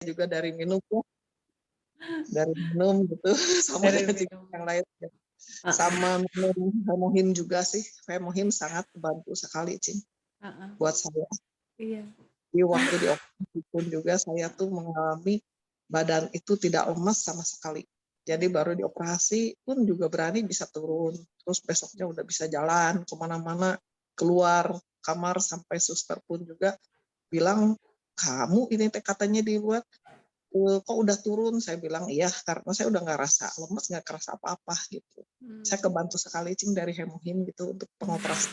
juga dari minum gitu sama Dari dengan minum. yang lain. Sama minum Hemohim juga sih. Hemohim sangat membantu sekali, Cing, buat saya. Iya. Di waktu di operasi pun juga saya tuh mengalami badan itu tidak lemas sama sekali. Jadi baru dioperasi pun juga berani bisa turun. Terus besoknya udah bisa jalan kemana-mana, keluar kamar, sampai suster pun juga bilang, kamu ini katanya dibuat kok udah turun. Saya bilang iya, karena saya udah nggak rasa lemes, nggak kerasa apa-apa gitu. Saya kebantu sekali, Cing, dari Hemohim gitu untuk pengoperasi.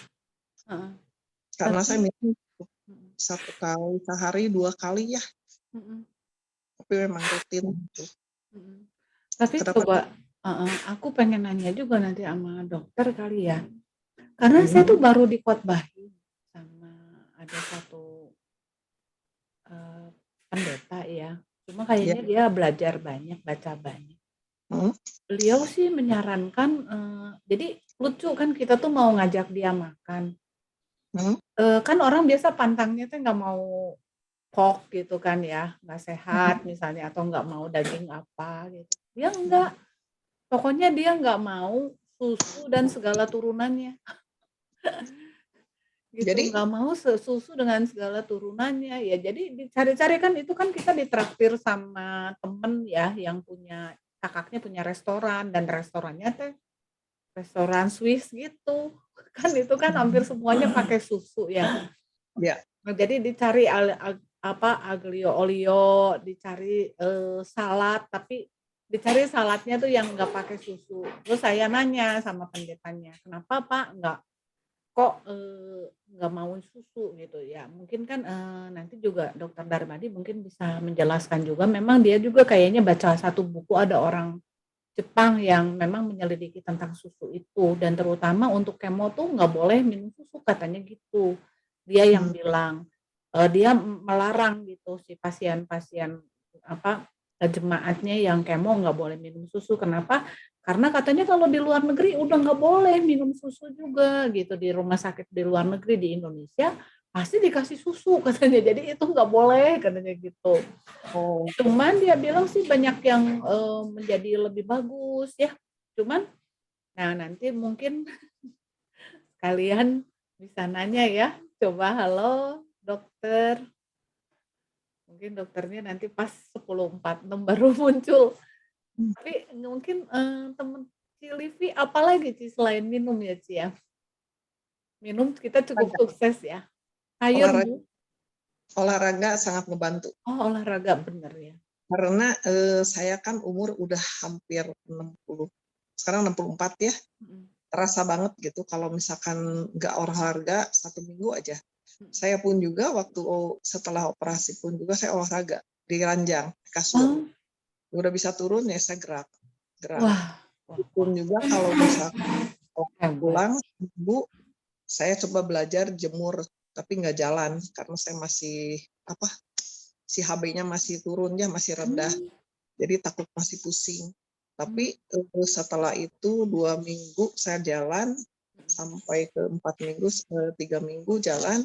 Karena saya minum 1 kali sehari, 2 kali ya, tapi memang rutin gitu. Tapi Kenapa? coba aku pengen nanya juga nanti sama dokter kali ya. Karena saya tuh baru dikhotbahin sama ada satu pendeta ya. Cuma kayaknya Ya. dia belajar banyak, baca banyak. Hmm? Beliau sih menyarankan, jadi lucu kan kita tuh mau ngajak dia makan. Kan orang biasa pantangnya tuh nggak mau pork gitu kan ya, nggak sehat misalnya, atau nggak mau daging apa gitu. Dia enggak, pokoknya dia nggak mau susu dan segala turunannya. Gitu, Jadi nggak mau susu dengan segala turunannya. Ya jadi dicari-cari kan, itu kan kita ditraktir sama temen ya yang punya, kakaknya punya restoran, dan restorannya teh restoran Swiss gitu. Kan itu kan hampir semuanya pakai susu ya. ya. Nah, jadi dicari aglio olio, dicari salad, tapi dicari saladnya tuh yang nggak pakai susu. Terus saya nanya sama pendetanya, kenapa Pak kok nggak mau susu gitu ya? Mungkin kan nanti juga Dokter Darmadi mungkin bisa menjelaskan juga. Memang dia juga kayaknya baca satu buku, ada orang Jepang yang memang menyelidiki tentang susu itu, dan terutama untuk kemo tuh nggak boleh minum susu katanya gitu. Dia yang bilang dia melarang gitu si pasien-pasien jemaatnya yang kemo nggak boleh minum susu. Kenapa? Karena katanya kalau di luar negeri udah nggak boleh minum susu juga gitu, di rumah sakit di luar negeri. Di Indonesia pasti dikasih susu katanya, jadi itu nggak boleh katanya gitu. Cuman dia bilang sih banyak yang menjadi lebih bagus ya. Cuman, nah nanti mungkin kalian bisa nanya ya. Coba, halo dokter. Mungkin dokternya nanti pas 10.46 baru muncul. Tapi mungkin temen Ci Livi apalagi Ci selain minum ya Ci ya? Minum kita cukup sukses ya. Sayur Olahraga, Bu. olahraga sangat membantu. Oh, olahraga bener ya. Karena saya kan umur udah hampir 60. Sekarang 64 ya. Terasa banget gitu kalau misalkan nggak olahraga 1 minggu aja. Saya pun juga waktu setelah operasi pun juga saya olahraga di ranjang, di kasur. Udah bisa turun ya saya gerak. Wah. Pun juga kalau misalkan pulang Ibu, saya coba belajar jemur, tapi nggak jalan karena saya masih si HB-nya masih turun ya, masih rendah. Jadi takut masih pusing. Tapi setelah itu 2 minggu saya jalan sampai ke 4 minggu, 3 minggu jalan.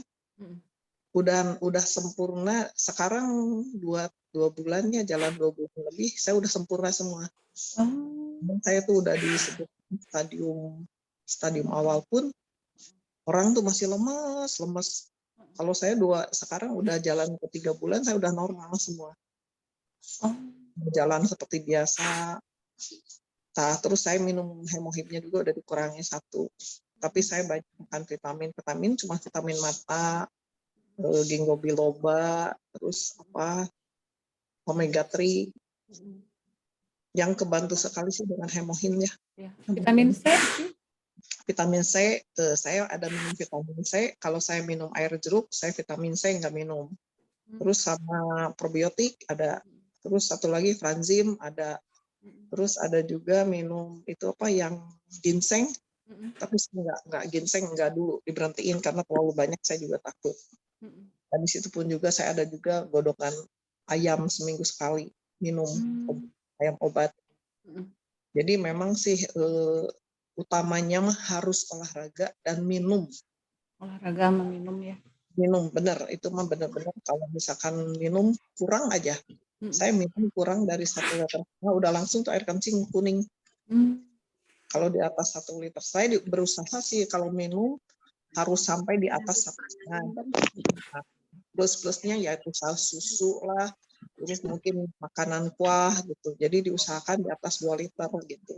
Udah sempurna. Sekarang 2 bulannya jalan 2 bulan lebih, saya udah sempurna semua. Saya tuh udah disebut stadium awal pun orang tuh masih lemes. Kalau saya sekarang udah jalan ke 3 bulan, saya udah normal semua. Jalan seperti biasa. Nah, terus saya minum Hemohimnya juga udah dikurangi 1. Tapi saya banyak makan vitamin cuma vitamin mata, ginkgo biloba, terus omega 3. Yang kebantu sekali sih dengan Hemohim ya. Vitamin C. Vitamin C, saya ada minum vitamin C. Kalau saya minum air jeruk, saya vitamin C nggak minum. Terus sama probiotik ada. Terus satu lagi franzim ada. Terus ada juga minum itu yang ginseng. Tapi nggak ginseng, nggak dulu, diberhentiin karena terlalu banyak, saya juga takut. Dan di situ pun juga saya ada juga godokan ayam seminggu sekali minum ayam obat. Jadi memang sih utamanya mah harus olahraga dan minum. Olahraga sama minum ya. Minum benar, itu mah benar-benar kalau misalkan minum kurang aja. Saya minum kurang dari 1,5 liter, udah langsung tuh air kencing kuning. Kalau di atas 1 liter, saya berusaha sih kalau minum harus sampai di atas 1,5. Nah, plus-plusnya yaitu susu lah, terus mungkin makanan kuah gitu. Jadi diusahakan di atas 2 liter gitu.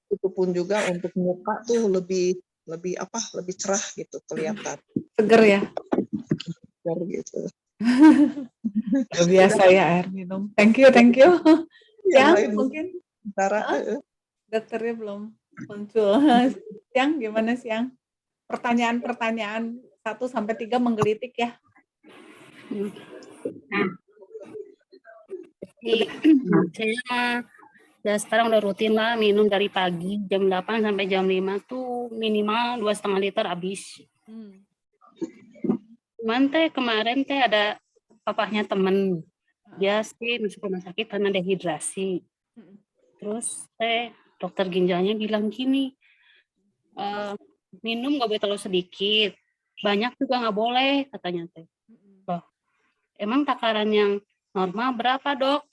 Itu pun juga untuk muka tuh lebih cerah gitu kelihatan. Seger ya. Seger gitu. Luar biasa ya air minum. Thank you. Yang Siang lain mungkin dokternya belum muncul. Siang gimana siang? Pertanyaan 1-3 menggelitik ya. Saya ya sekarang udah rutin lah minum dari pagi jam 8 sampai jam 5 tuh minimal 2,5 liter habis. Cuman kemarin ada papahnya temen, dia sih masuk rumah sakit karena dehidrasi. Terus dokter ginjalnya bilang gini, minum nggak boleh terlalu sedikit, banyak juga nggak boleh katanya teh. Loh, emang takaran yang normal berapa dok?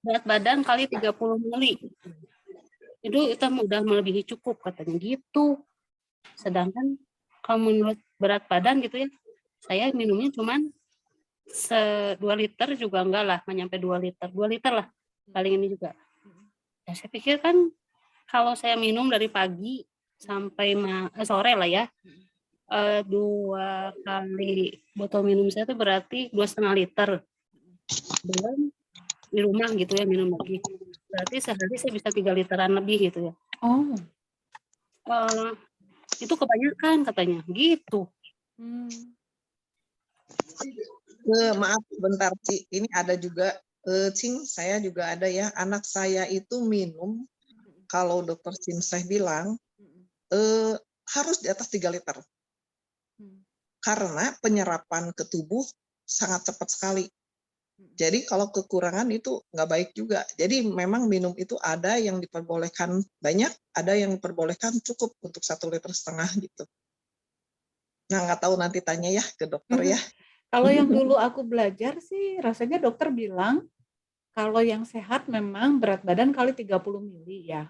Berat badan kali 30 mili. Itu udah melebihi cukup katanya gitu. Sedangkan kalau menurut berat badan gitu ya, saya minumnya cuman 2 liter juga enggak lah, nggak nyampe 2 liter. 2 liter lah paling ini juga. Ya, saya pikir kan kalau saya minum dari pagi sampai sore lah ya, 2 kali botol minum saya itu berarti 2,5 liter. Belum di rumah gitu ya minum lagi. Berarti sehari saya bisa 3 literan lebih gitu ya. Itu kebanyakan katanya gitu. Maaf bentar Ci, ini ada juga Cing, saya juga ada ya, anak saya itu minum kalau dokter Cinseh bilang harus di atas 3 liter. Karena penyerapan ke tubuh sangat cepat sekali. Jadi kalau kekurangan itu nggak baik juga. Jadi memang minum itu ada yang diperbolehkan banyak, ada yang diperbolehkan cukup untuk 1,5 liter gitu. Nah nggak tahu nanti tanya ya ke dokter ya. Kalau yang dulu aku belajar sih rasanya dokter bilang kalau yang sehat memang berat badan kali 30 mili ya.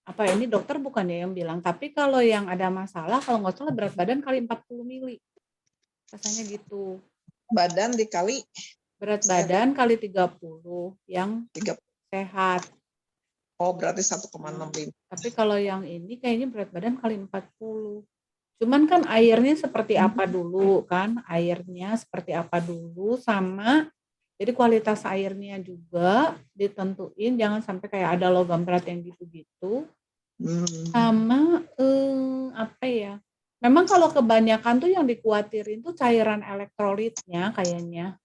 Apa ini dokter bukannya yang bilang, tapi kalau yang ada masalah kalau nggak salah berat badan kali 40 mili. Rasanya gitu. Badan dikali berat badan kali 30 yang 30. sehat. Oh, berarti 1,65. Tapi kalau yang ini kayaknya berat badan kali 40. Cuman kan airnya seperti apa dulu kan? Airnya seperti apa dulu sama jadi kualitas airnya juga ditentuin, jangan sampai kayak ada logam berat yang gitu-gitu. Sama apa ya? Memang kalau kebanyakan tuh yang dikuatirin tuh cairan elektrolitnya kayaknya.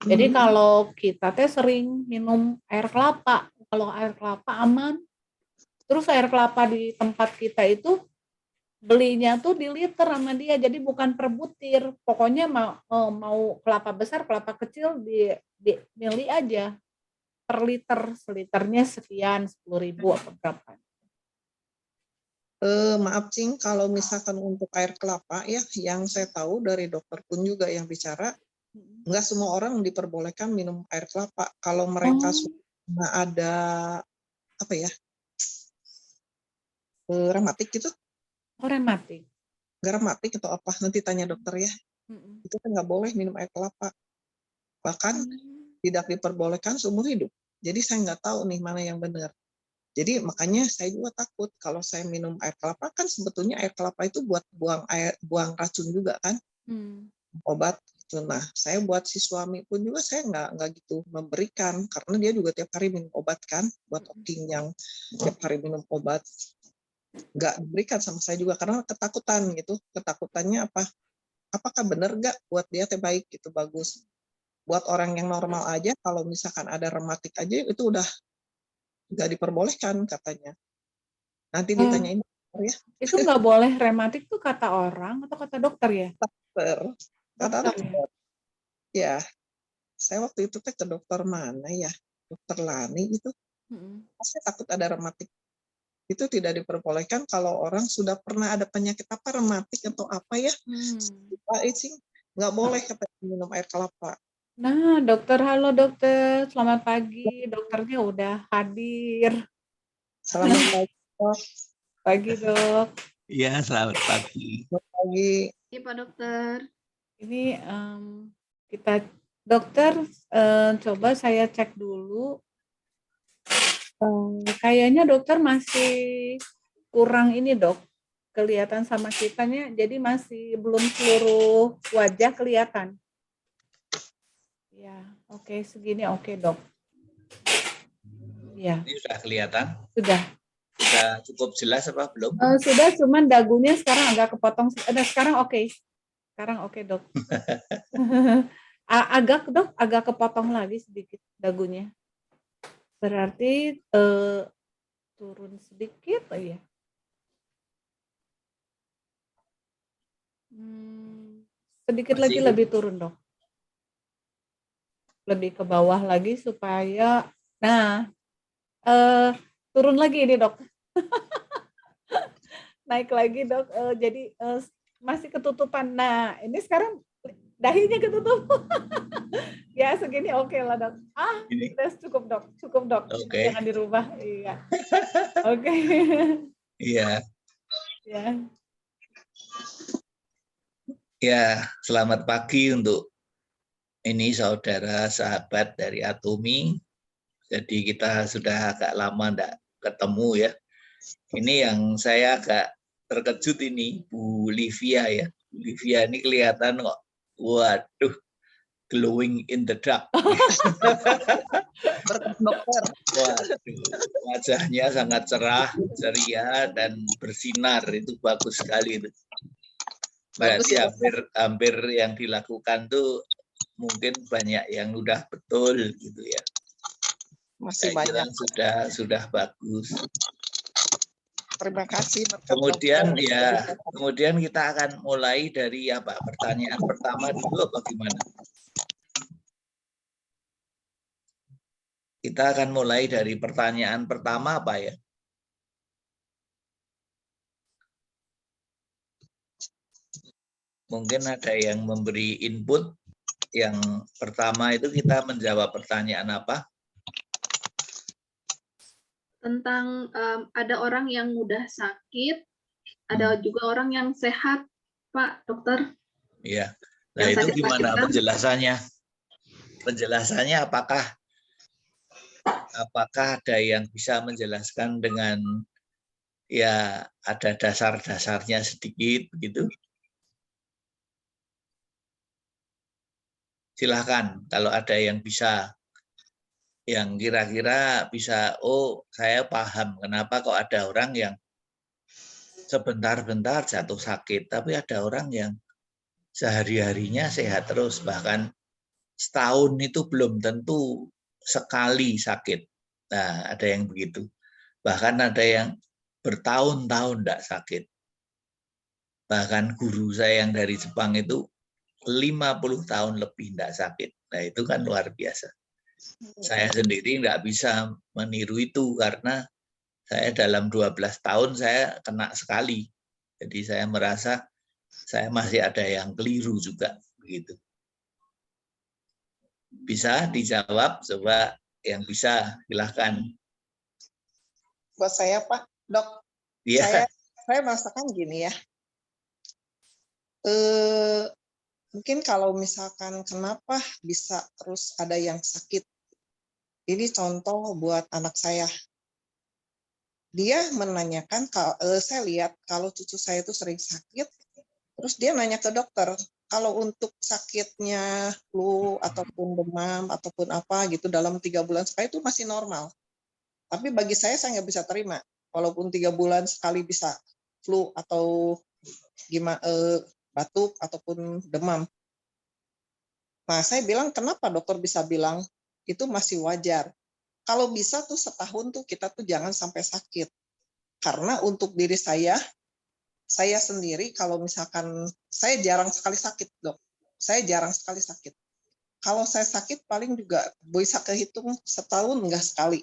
Jadi kalau kita sering minum air kelapa, kalau air kelapa aman. Terus air kelapa di tempat kita itu belinya tuh di liter sama dia, jadi bukan per butir. Pokoknya mau kelapa besar, kelapa kecil di mili aja. Per liter, seliternya sekian, 10.000 atau berapa. Maaf Cing, kalau misalkan untuk air kelapa ya, yang saya tahu dari dokter pun juga yang bicara, nggak semua orang diperbolehkan minum air kelapa. Kalau mereka sudah ada apa ya, rematik gitu. Oh rematik. Nggak rematik atau apa, nanti tanya dokter ya. Itu kan nggak boleh minum air kelapa. Bahkan tidak diperbolehkan seumur hidup. Jadi saya nggak tahu nih mana yang benar. Jadi makanya saya juga takut kalau saya minum air kelapa, kan sebetulnya air kelapa itu buat buang racun juga kan, obat. Nah, saya buat si suami pun juga saya nggak gitu memberikan, karena dia juga tiap hari minum obat kan, buat Oking yang tiap hari minum obat. Nggak diberikan sama saya juga karena ketakutan gitu. Ketakutannya apa? Apakah benar nggak buat dia baik gitu, bagus. Buat orang yang normal aja, kalau misalkan ada rematik aja itu udah nggak diperbolehkan katanya. Nanti ditanyain dokter ya. Itu nggak boleh rematik tuh kata orang atau kata dokter ya? Kata dokter. Ya, saya waktu itu ke dokter mana ya? Dokter Lani itu. Saya takut ada rematik. Itu tidak diperbolehkan kalau orang sudah pernah ada penyakit apa, rematik atau apa ya. Nggak boleh katanya minum air kelapa. Nah, dokter, halo dokter, selamat pagi. Dokternya udah hadir. Selamat pagi, Dok. Pagi dok. Iya, selamat pagi. Selamat pagi. Iya Pak Dokter. Ini kita dokter coba saya cek dulu. Kayaknya dokter masih kurang ini dok, kelihatan sama kitanya, jadi masih belum seluruh wajah kelihatan. Ya, oke segini oke dok. Ya, Ini sudah kelihatan? sudah. Sudah cukup jelas apa belum? Sudah, cuman dagunya sekarang agak kepotong. Sekarang oke. Sekarang oke dok. Agak dok, agak kepotong lagi sedikit dagunya. Berarti turun sedikit, oh iya. Sedikit lagi Masih? lebih turun dok. Lebih ke bawah lagi supaya, nah turun lagi ini dok. Naik lagi dok, jadi masih ketutupan. Nah ini sekarang dahinya ketutup. Ya segini oke lah dok. Ini. Udah cukup dok. Oke. Jangan dirubah. Iya. Oke. Iya. Ya. Ya, selamat pagi untuk ini saudara sahabat dari Atomi. Jadi kita sudah agak lama enggak ketemu ya. Ini yang saya agak terkejut ini, Bu Livia ya. Bu Livia ini kelihatan kok, waduh, glowing in the dark. Berkat dokter. Waduh, wajahnya sangat cerah, ceria, dan bersinar. Itu bagus sekali itu. Berarti Bagus ya, hampir yang dilakukan tuh mungkin banyak yang udah betul gitu ya. masih Saya kira banyak. sudah bagus. Terima kasih. berkat Kemudian dokter. ya, kemudian kita akan mulai dari apa? Pertanyaan pertama dulu apa gimana? Kita akan mulai dari pertanyaan pertama apa ya? Mungkin ada yang memberi input. Yang pertama itu kita menjawab pertanyaan apa? Tentang ada orang yang mudah sakit, ada juga orang yang sehat, Pak Dokter. Iya. Nah Yang itu sakit gimana pakitan. penjelasannya? Penjelasannya apakah ada yang bisa menjelaskan dengan ya ada dasar-dasarnya sedikit begitu? Silahkan kalau ada yang bisa, yang kira-kira bisa, oh saya paham kenapa kok ada orang yang sebentar-bentar jatuh sakit, tapi ada orang yang sehari-harinya sehat terus, bahkan setahun itu belum tentu sekali sakit. Nah, ada yang begitu. Bahkan ada yang bertahun-tahun tidak sakit. Bahkan guru saya yang dari Jepang itu 50 tahun lebih tidak sakit. Nah, itu kan luar biasa. Saya sendiri nggak bisa meniru itu karena saya dalam 12 tahun saya kena sekali. Jadi saya merasa saya masih ada yang keliru juga begitu. Bisa dijawab, coba yang bisa silahkan. Buat saya Pak, Dok, Iya. saya merasakan gini ya. Mungkin kalau misalkan kenapa bisa terus ada yang sakit. Ini contoh buat anak saya. Dia menanyakan, saya lihat kalau cucu saya itu sering sakit, terus dia nanya ke dokter, kalau untuk sakitnya flu ataupun demam ataupun apa gitu dalam 3 bulan sekali itu masih normal. Tapi bagi saya nggak bisa terima, walaupun 3 bulan sekali bisa flu atau gimana batuk ataupun demam. Nah, saya bilang kenapa dokter bisa bilang itu masih wajar. Kalau bisa tuh setahun tuh kita tuh jangan sampai sakit. Karena untuk diri saya sendiri kalau misalkan saya jarang sekali sakit, Dok. Saya jarang sekali sakit. Kalau saya sakit paling juga bisa kehitung setahun enggak sekali.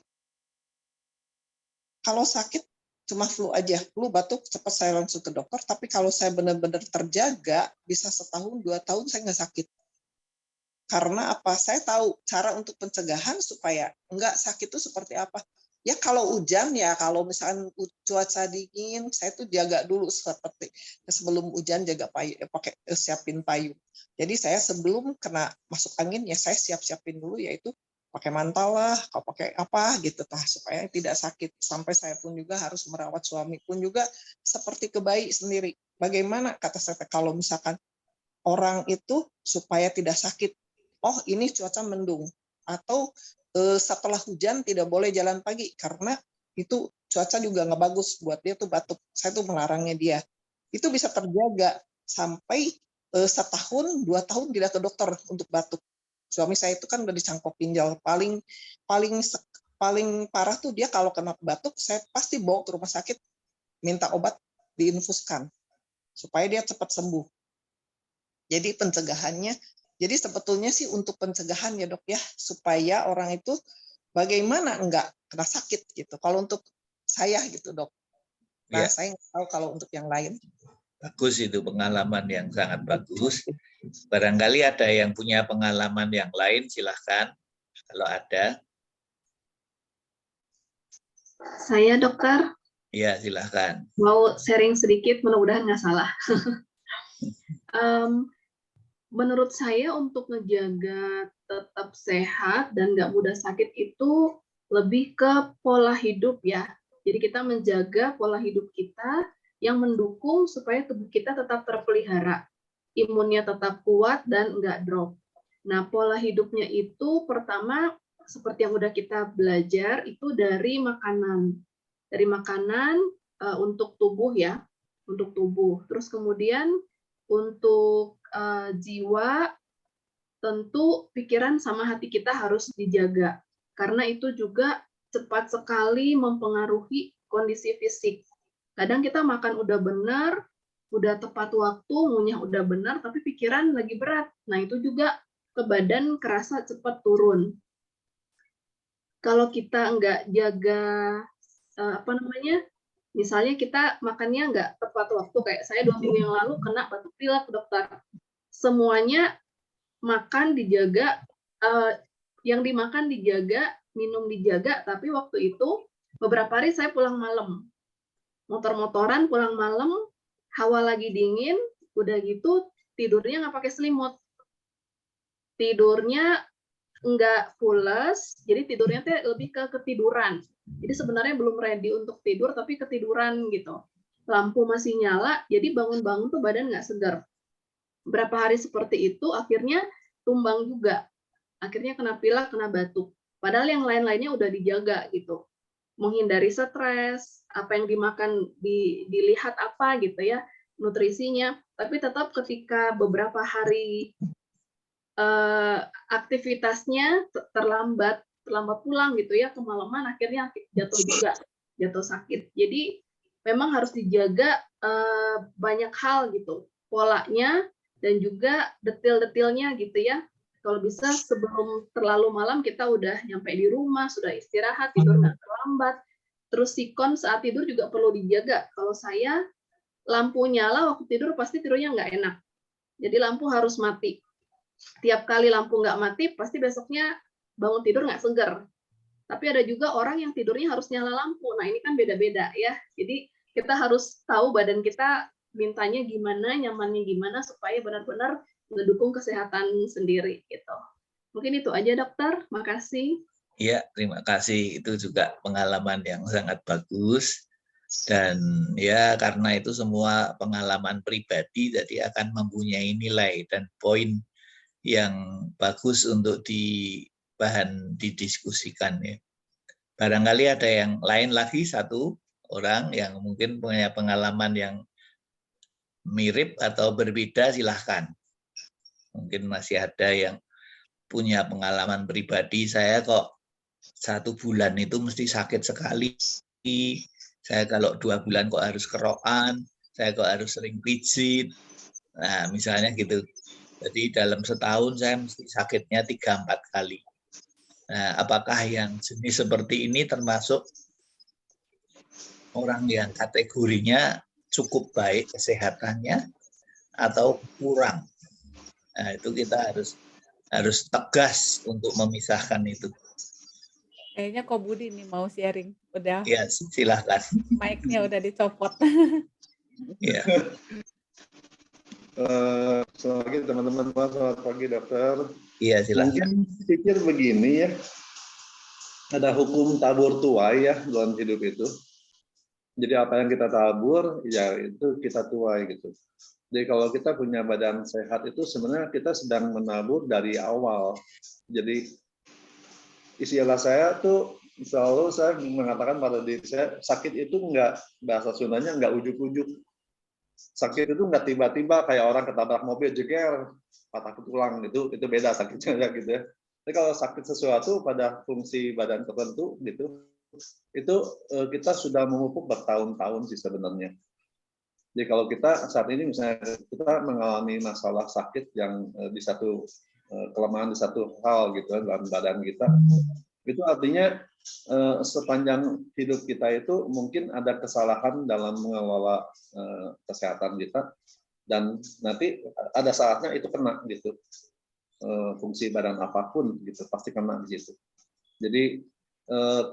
Kalau sakit cuma flu aja, flu batuk cepat saya langsung ke dokter, tapi kalau saya benar-benar terjaga bisa setahun 2 tahun saya nggak sakit. Karena apa? Saya tahu cara untuk pencegahan supaya enggak sakit itu seperti apa. Ya kalau hujan ya, kalau misalkan cuaca dingin, saya tuh jaga dulu seperti sebelum hujan jaga pakai siapin payung. Jadi saya sebelum kena masuk angin ya saya siapin dulu, yaitu pakai mantel lah, kalau pakai apa gitu supaya tidak sakit. Sampai saya pun juga harus merawat suami pun juga seperti ke bayi sendiri. Bagaimana kata saya kalau misalkan orang itu supaya tidak sakit. Oh ini cuaca mendung atau setelah hujan tidak boleh jalan pagi karena itu cuaca juga nggak bagus buat dia tuh batuk. Saya tuh melarangnya dia. Itu bisa terjaga sampai setahun 2 tahun tidak ke dokter untuk batuk. Suami saya itu kan udah dicangkok ginjal. Paling parah tuh dia kalau kena batuk, saya pasti bawa ke rumah sakit minta obat diinfuskan supaya dia cepat sembuh. Jadi pencegahannya, jadi sebetulnya sih untuk pencegahan ya dok ya, supaya orang itu bagaimana enggak kena sakit gitu. Kalau untuk saya gitu dok. Nah Ya, saya nggak tahu kalau untuk yang lain. bagus itu pengalaman yang sangat bagus. Barangkali ada yang punya pengalaman yang lain, silahkan kalau ada. Saya dokter Ya, silahkan. mau sharing sedikit, mudah-mudahan nggak salah. Menurut saya untuk ngejaga tetap sehat dan nggak mudah sakit itu lebih ke pola hidup ya. Jadi kita menjaga pola hidup kita yang mendukung supaya tubuh kita tetap terpelihara, imunnya tetap kuat dan nggak drop. Nah, pola hidupnya itu pertama seperti yang udah kita belajar itu dari makanan. Dari makanan untuk tubuh ya, untuk tubuh. Terus kemudian untuk jiwa, tentu pikiran sama hati kita harus dijaga. Karena itu juga cepat sekali mempengaruhi kondisi fisik. Kadang kita makan udah benar, udah tepat waktu, ngunyah udah benar, tapi pikiran lagi berat. Nah, itu juga ke badan kerasa cepat turun. Kalau kita nggak jaga, misalnya kita makannya nggak tepat waktu, kayak saya 2 minggu yang lalu kena batuk pilek dokter. Semuanya makan dijaga, yang dimakan dijaga, minum dijaga, tapi waktu itu beberapa hari saya pulang malam, motor-motoran pulang malam, hawa lagi dingin, udah gitu tidurnya nggak pakai selimut, tidurnya nggak pules, jadi tidurnya tuh lebih ke ketiduran. Jadi sebenarnya belum ready untuk tidur, tapi ketiduran gitu. Lampu masih nyala, jadi bangun-bangun tuh badan nggak segar. Berapa hari seperti itu, akhirnya tumbang juga. Akhirnya kena pilek, kena batuk. Padahal yang lain-lainnya udah dijaga gitu. Menghindari stres, apa yang dimakan dilihat apa gitu ya, nutrisinya. Tapi tetap ketika beberapa hari aktivitasnya terlambat pulang gitu ya, kemalaman, akhirnya jatuh juga, jatuh sakit. Jadi memang harus dijaga banyak hal gitu, polanya dan juga detail-detailnya gitu ya. Kalau bisa sebelum terlalu malam kita udah nyampe di rumah, sudah istirahat, tidur nggak terlambat. Terus sikon saat tidur juga perlu dijaga. Kalau saya lampu nyala waktu tidur pasti tidurnya nggak enak. Jadi lampu harus mati. Tiap kali lampu nggak mati, pasti besoknya bangun tidur nggak seger. Tapi ada juga orang yang tidurnya harus nyala lampu. Nah, ini kan beda-beda ya. Jadi kita harus tahu badan kita mintanya gimana, nyamannya gimana, supaya benar-benar mendukung kesehatan sendiri gitu. Mungkin itu aja dokter, makasih. Ya, terima kasih. Itu juga pengalaman yang sangat bagus. Dan ya karena itu semua pengalaman pribadi, jadi akan mempunyai nilai dan poin yang bagus untuk bahan didiskusikan ya. Barangkali ada yang lain lagi, satu orang yang mungkin punya pengalaman yang mirip atau berbeda, silahkan. Mungkin masih ada yang punya pengalaman pribadi, saya kok 1 bulan itu mesti sakit sekali. Saya kalau 2 bulan kok harus kerokan, saya kok harus sering pijit. Nah, misalnya gitu. Jadi dalam setahun saya mesti sakitnya 3-4 kali. Nah, apakah yang jenis seperti ini termasuk orang yang kategorinya cukup baik kesehatannya atau kurang? Nah, itu kita harus harus tegas untuk memisahkan itu. Kayaknya Ko Budi nih mau sharing. Udah Ya, silahkan. mic-nya udah dicopot. Ya. Selamat pagi teman-teman, selamat pagi dokter. Iya, silahkan. Mungkin pikir begini ya, ada hukum tabur tuai ya dalam hidup itu. Jadi apa yang kita tabur, ya itu kita tuai gitu. Jadi kalau kita punya badan sehat itu sebenarnya kita sedang menabur dari awal. Jadi istilah saya tuh selalu saya mengatakan pada diri saya, sakit itu enggak, bahasa Sundanya enggak ujuk-ujuk. Sakit itu enggak tiba-tiba kayak orang ketabrak mobil jeger patah tulang, itu beda sakitnya gitu ya. Tapi kalau sakit sesuatu pada fungsi badan tertentu gitu, itu kita sudah memupuk bertahun-tahun sih sebenarnya. Jadi kalau kita saat ini misalnya kita mengalami masalah sakit yang di satu kelemahan di satu hal gitu dalam badan kita, itu artinya sepanjang hidup kita itu mungkin ada kesalahan dalam mengelola kesehatan kita, dan nanti ada saatnya itu kena gitu, fungsi badan apapun gitu pasti kena di situ. Jadi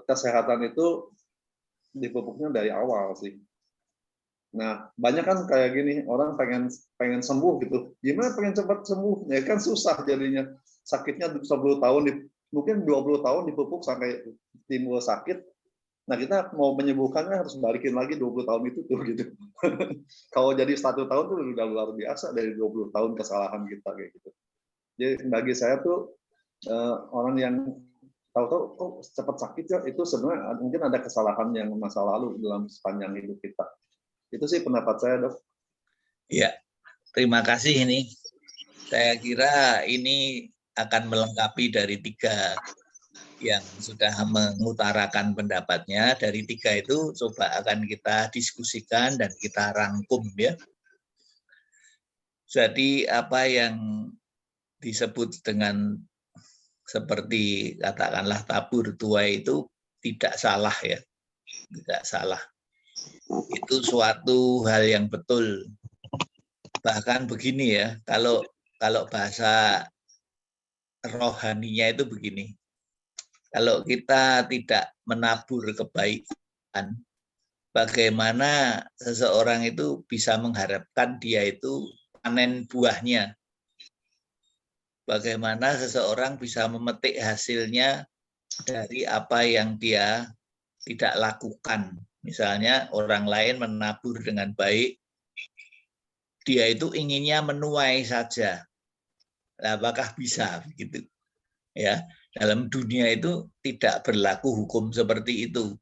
kesehatan itu dipupuknya dari awal sih. Nah, banyak kan kayak gini, orang pengen sembuh gitu. Gimana pengen cepat sembuh? Ya kan susah jadinya. Sakitnya 10 tahun, mungkin 20 tahun dipupuk sampai timbul sakit. Nah, kita mau menyembuhkannya harus balikin lagi 20 tahun itu tuh gitu. Kalau jadi 1 tahun tuh udah luar biasa dari 20 tahun kesalahan kita kayak gitu. Jadi bagi saya tuh orang yang tahu-tahu cepat sakit ya, itu sebenarnya mungkin ada kesalahan yang masa lalu dalam sepanjang hidup kita. Itu sih pendapat saya, Dok. Ya, terima kasih ini. Saya kira ini akan melengkapi dari 3 yang sudah mengutarakan pendapatnya. Dari 3 itu coba akan kita diskusikan dan kita rangkum ya. Jadi apa yang disebut dengan seperti katakanlah tabur tuai itu tidak salah ya. Tidak salah. Itu suatu hal yang betul. Bahkan begini ya, kalau bahasa rohaninya itu begini. Kalau kita tidak menabur kebaikan, bagaimana seseorang itu bisa mengharapkan dia itu panen buahnya? Bagaimana seseorang bisa memetik hasilnya dari apa yang dia tidak lakukan? Misalnya orang lain menabur dengan baik, dia itu inginnya menuai saja. Nah, apakah bisa begitu? Ya, dalam dunia itu tidak berlaku hukum seperti itu.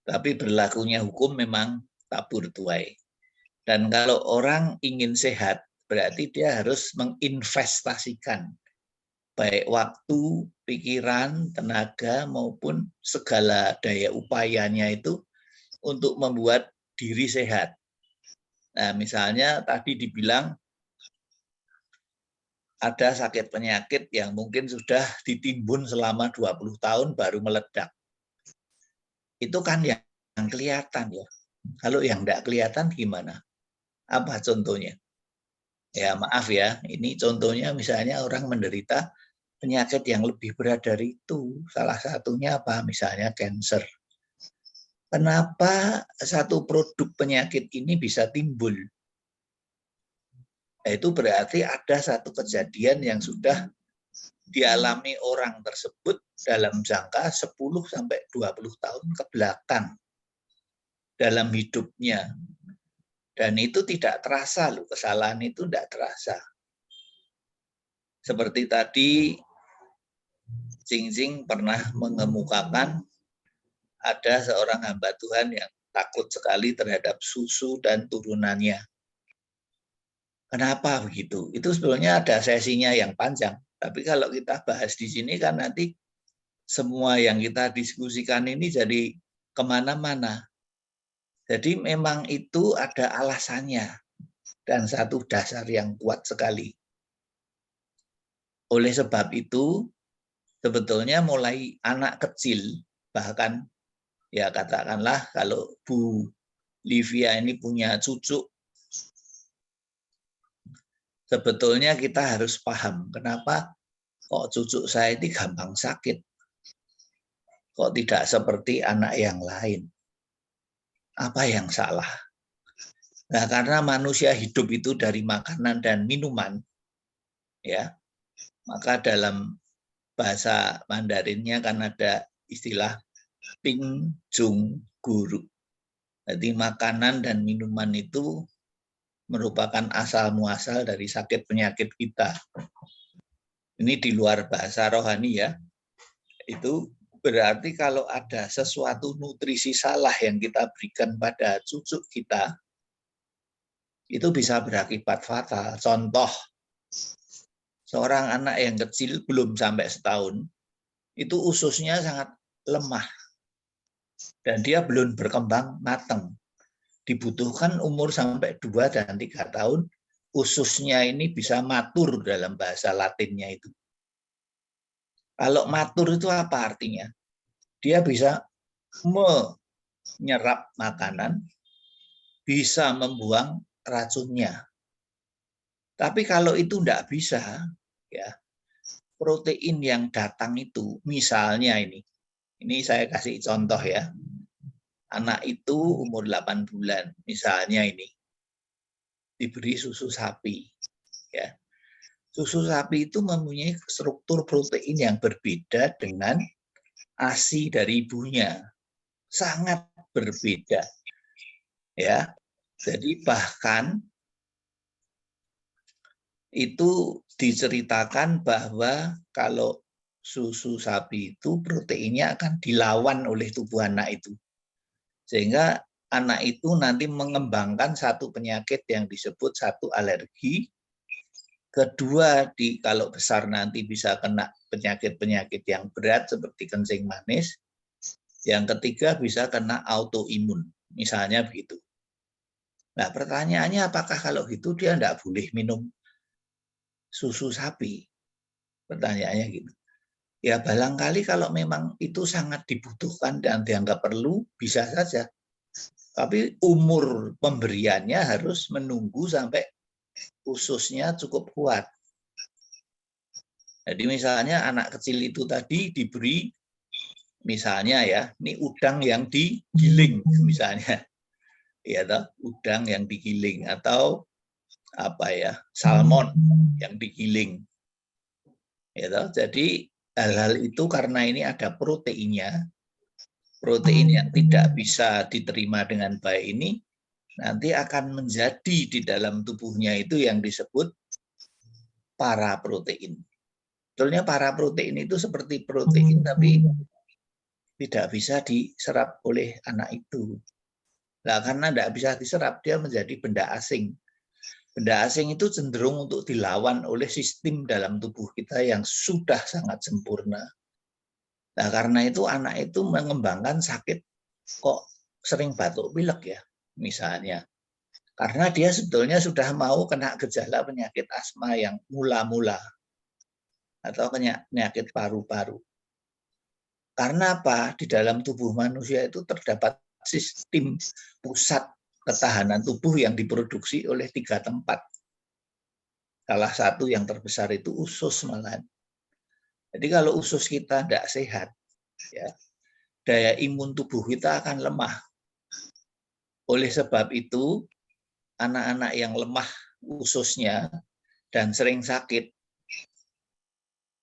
Tapi berlakunya hukum memang tabur tuai. Dan kalau orang ingin sehat, berarti dia harus menginvestasikan baik waktu, pikiran, tenaga maupun segala daya upayanya itu untuk membuat diri sehat. Nah, misalnya tadi dibilang ada sakit penyakit yang mungkin sudah ditimbun selama 20 tahun baru meledak. Itu kan yang kelihatan ya. Kalau yang enggak kelihatan gimana? Apa contohnya? Ya maaf ya, ini contohnya misalnya orang menderita penyakit yang lebih berat dari itu. Salah satunya apa? Misalnya kanker. Kenapa satu produk penyakit ini bisa timbul? Nah, itu berarti ada satu kejadian yang sudah dialami orang tersebut dalam jangka 10-20 tahun ke belakang dalam hidupnya. Dan itu tidak terasa loh, kesalahan itu tidak terasa. Seperti tadi Jing pernah mengemukakan ada seorang hamba Tuhan yang takut sekali terhadap susu dan turunannya. Kenapa begitu? Itu sebetulnya ada sesinya yang panjang. Tapi kalau kita bahas di sini kan nanti semua yang kita diskusikan ini jadi kemana-mana. Jadi memang itu ada alasannya dan satu dasar yang kuat sekali. Oleh sebab itu, sebetulnya mulai anak kecil, bahkan ya katakanlah kalau Bu Livia ini punya cucu, sebetulnya kita harus paham kenapa kok cucu saya ini gampang sakit, kok tidak seperti anak yang lain. Apa yang salah? Nah, karena manusia hidup itu dari makanan dan minuman, ya, maka dalam bahasa Mandarinnya kan ada istilah Ping Jung Guru. Jadi makanan dan minuman itu merupakan asal muasal dari sakit penyakit kita. Ini di luar bahasa rohani ya. Itu berarti kalau ada sesuatu nutrisi salah yang kita berikan pada cucu kita, itu bisa berakibat fatal. Contoh, seorang anak yang kecil belum sampai setahun, itu ususnya sangat lemah. Dan dia belum berkembang matang. Dibutuhkan umur sampai 2 dan 3 tahun, ususnya ini bisa matur dalam bahasa Latinnya itu. Kalau matur itu apa artinya? Dia bisa menyerap makanan, bisa membuang racunnya. Tapi kalau itu tidak bisa, ya protein yang datang itu, misalnya ini saya kasih contoh ya, anak itu umur 8 bulan, misalnya ini diberi susu sapi, ya. Susu sapi itu mempunyai struktur protein yang berbeda dengan ASI dari ibunya, sangat berbeda, ya. Jadi bahkan itu diceritakan bahwa kalau susu sapi itu proteinnya akan dilawan oleh tubuh anak itu, sehingga anak itu nanti mengembangkan satu penyakit yang disebut satu alergi. Kedua, kalau besar nanti bisa kena penyakit-penyakit yang berat seperti kencing manis. Yang ketiga bisa kena autoimun, misalnya begitu. Nah, pertanyaannya apakah kalau gitu dia tidak boleh minum susu sapi? Pertanyaannya gitu. Ya barangkali kalau memang itu sangat dibutuhkan dan dianggap perlu, bisa saja. Tapi umur pemberiannya harus menunggu sampai ususnya cukup kuat. Jadi misalnya anak kecil itu tadi diberi, misalnya ya, ini udang yang digiling misalnya, ya toh, udang yang digiling atau apa ya, salmon yang digiling, ya toh. Jadi hal-hal itu karena ini ada proteinnya, protein yang tidak bisa diterima dengan baik ini nanti akan menjadi di dalam tubuhnya itu yang disebut paraprotein. Sebetulnya paraprotein itu seperti protein tapi tidak bisa diserap oleh anak itu. Nah, karena tidak bisa diserap, dia menjadi benda asing. Benda asing itu cenderung untuk dilawan oleh sistem dalam tubuh kita yang sudah sangat sempurna. Nah, karena itu anak itu mengembangkan sakit kok sering batuk pilek ya, misalnya. Karena dia sebetulnya sudah mau kena gejala penyakit asma yang mula-mula atau penyakit paru-paru. Karena apa? Di dalam tubuh manusia itu terdapat sistem pusat ketahanan tubuh yang diproduksi oleh 3 tempat. Salah satu yang terbesar itu usus malahan. Jadi kalau usus kita tidak sehat, ya, daya imun tubuh kita akan lemah. Oleh sebab itu, anak-anak yang lemah ususnya dan sering sakit,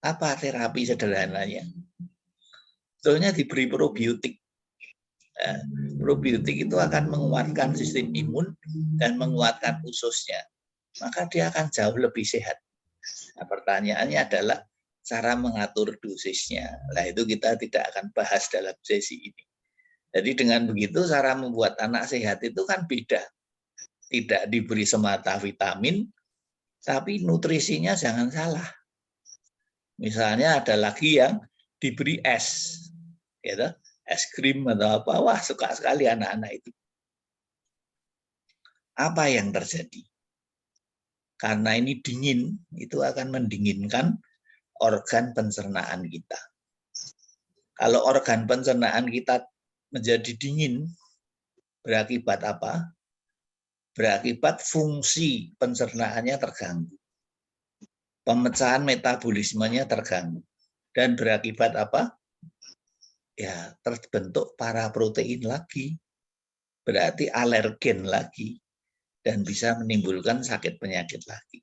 apa terapi sederhananya? Sebetulnya diberi probiotik. Nah, probiotik itu akan menguatkan sistem imun dan menguatkan ususnya. Maka dia akan jauh lebih sehat. Nah, pertanyaannya adalah cara mengatur dosisnya. Nah, itu kita tidak akan bahas dalam sesi ini. Jadi dengan begitu cara membuat anak sehat itu kan beda. Tidak diberi semata vitamin, tapi nutrisinya jangan salah. Misalnya ada lagi yang diberi es, gitu, es krim atau apa, wah suka sekali anak-anak itu. Apa yang terjadi? Karena ini dingin, itu akan mendinginkan organ pencernaan kita. Kalau organ pencernaan kita menjadi dingin, berakibat apa? Berakibat fungsi pencernaannya terganggu. pemecahan metabolismenya terganggu. Dan berakibat apa? Ya, terbentuk paraprotein lagi. Berarti alergen lagi. Dan bisa menimbulkan sakit penyakit lagi.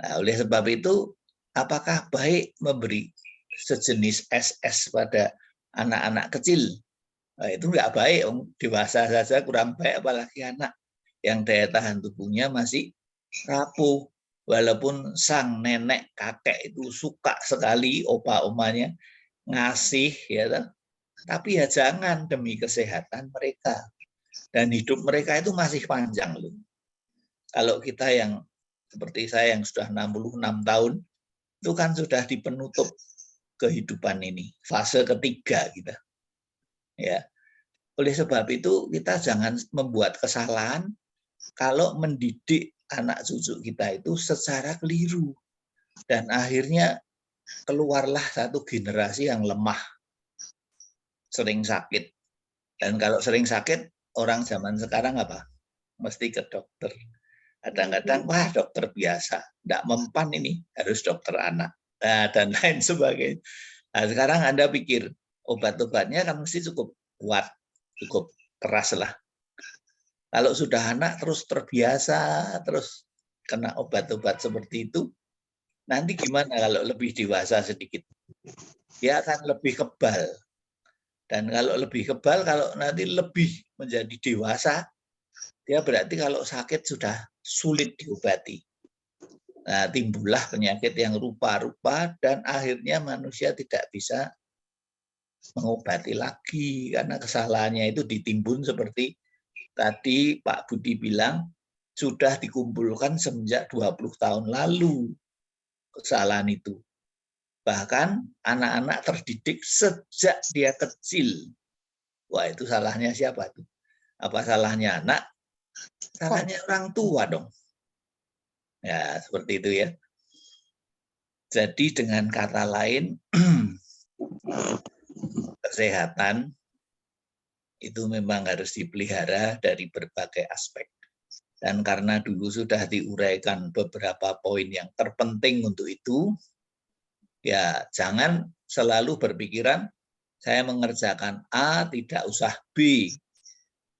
Nah, oleh sebab itu, apakah baik memberi sejenis SS pada anak-anak kecil? Nah, itu nggak baik, dewasa saja kurang baik, apalagi anak yang daya tahan tubuhnya masih rapuh. Walaupun sang nenek kakek itu suka sekali opa-omanya ngasih, ya, tapi ya jangan, demi kesehatan mereka. Dan hidup mereka itu masih panjang loh. Kalau kita yang seperti saya yang sudah 66 tahun, itu kan sudah di penutup kehidupan ini, fase ketiga kita. Ya. Oleh sebab itu kita jangan membuat kesalahan kalau mendidik anak cucu kita itu secara keliru. Dan akhirnya keluarlah satu generasi yang lemah, sering sakit. Dan kalau sering sakit, orang zaman sekarang apa? Mesti ke dokter. Kadang-kadang, wah dokter biasa, tidak mempan ini, harus dokter anak. Nah, dan lain sebagainya. Nah, sekarang Anda pikir, obat-obatnya kan mesti cukup kuat, cukup keras lah. Kalau sudah anak terus terbiasa, terus kena obat-obat seperti itu, nanti gimana kalau lebih dewasa sedikit? Dia akan lebih kebal. Dan kalau lebih kebal, kalau nanti lebih menjadi dewasa, dia berarti kalau sakit sudah sulit diobati. Nah, timbullah penyakit yang rupa-rupa dan akhirnya manusia tidak bisa mengobati lagi karena kesalahannya itu ditimbun seperti tadi Pak Budi bilang sudah dikumpulkan semenjak 20 tahun lalu kesalahan itu. Bahkan anak-anak terdidik sejak dia kecil. Wah, itu salahnya siapa tuh? Apa salahnya anak? Salahnya orang tua dong. Ya, seperti itu ya. Jadi dengan kata lain, kesehatan itu memang harus dipelihara dari berbagai aspek. Dan karena dulu sudah diuraikan beberapa poin yang terpenting untuk itu, ya jangan selalu berpikiran saya mengerjakan A tidak usah B,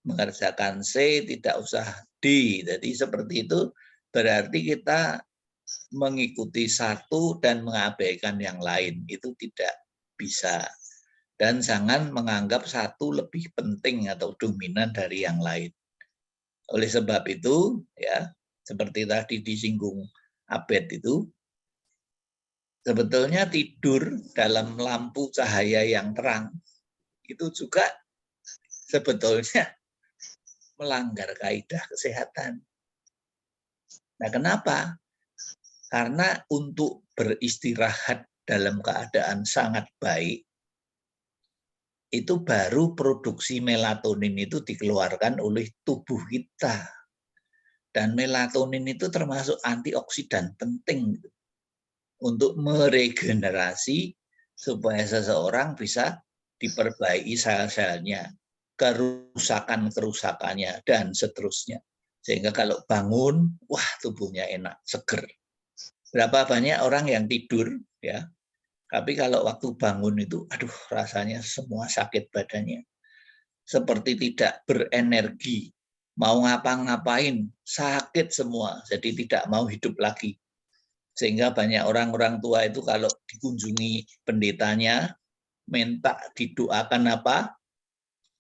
mengerjakan C tidak usah D. Jadi seperti itu berarti kita mengikuti satu dan mengabaikan yang lain, itu tidak bisa. Dan jangan menganggap satu lebih penting atau dominan dari yang lain. Oleh sebab itu, ya seperti tadi disinggung Abed itu, sebetulnya tidur dalam lampu cahaya yang terang itu juga sebetulnya melanggar kaidah kesehatan. Nah, kenapa? Karena untuk beristirahat dalam keadaan sangat baik, itu baru produksi melatonin itu dikeluarkan oleh tubuh kita. Dan melatonin itu termasuk antioksidan penting untuk meregenerasi supaya seseorang bisa diperbaiki sel-selnya, kerusakan-kerusakannya, dan seterusnya. Sehingga kalau bangun, wah tubuhnya enak, seger. Berapa banyak orang yang tidur, ya, tapi kalau waktu bangun itu, aduh rasanya semua sakit badannya. Seperti tidak berenergi, mau ngapa-ngapain, sakit semua, jadi tidak mau hidup lagi. Sehingga banyak orang-orang tua itu kalau dikunjungi pendetanya, minta didoakan apa?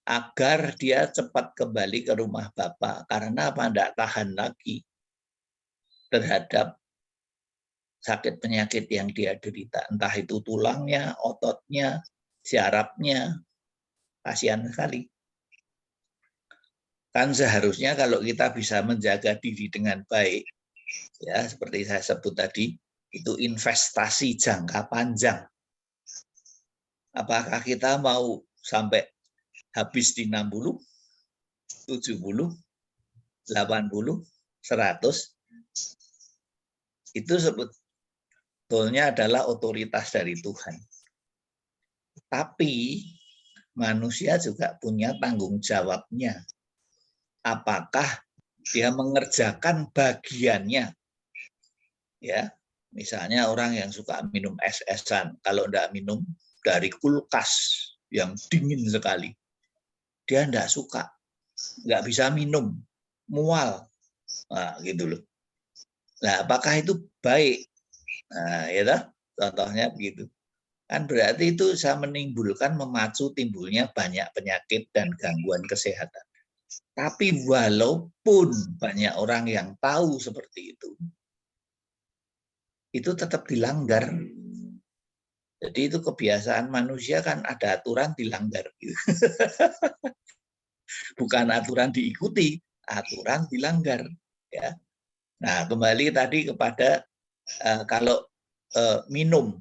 Agar dia cepat kembali ke rumah Bapak. Karena apa? Tidak tahan lagi terhadap sakit penyakit yang dia derita. Entah itu tulangnya, ototnya, syarafnya. Kasihan sekali. Kan seharusnya kalau kita bisa menjaga diri dengan baik, ya seperti saya sebut tadi, itu investasi jangka panjang. Apakah kita mau sampai habis di 60, 70, 80, 100? Itu sebetulnya adalah otoritas dari Tuhan. Tapi manusia juga punya tanggung jawabnya. Apakah dia mengerjakan bagiannya, ya, Misalnya orang yang suka minum es-esan, kalau enggak minum dari kulkas yang dingin sekali, dia enggak suka, enggak bisa minum, mual. Nah, gitu loh. Nah, apakah itu baik? Nah, ya toh? Contohnya begitu. Kan berarti itu bisa menimbulkan, memacu timbulnya banyak penyakit dan gangguan kesehatan. Tapi walaupun banyak orang yang tahu seperti itu tetap dilanggar. Jadi itu kebiasaan manusia kan ada aturan dilanggar. Bukan aturan diikuti, aturan dilanggar. Ya. Nah, kembali tadi kepada kalau minum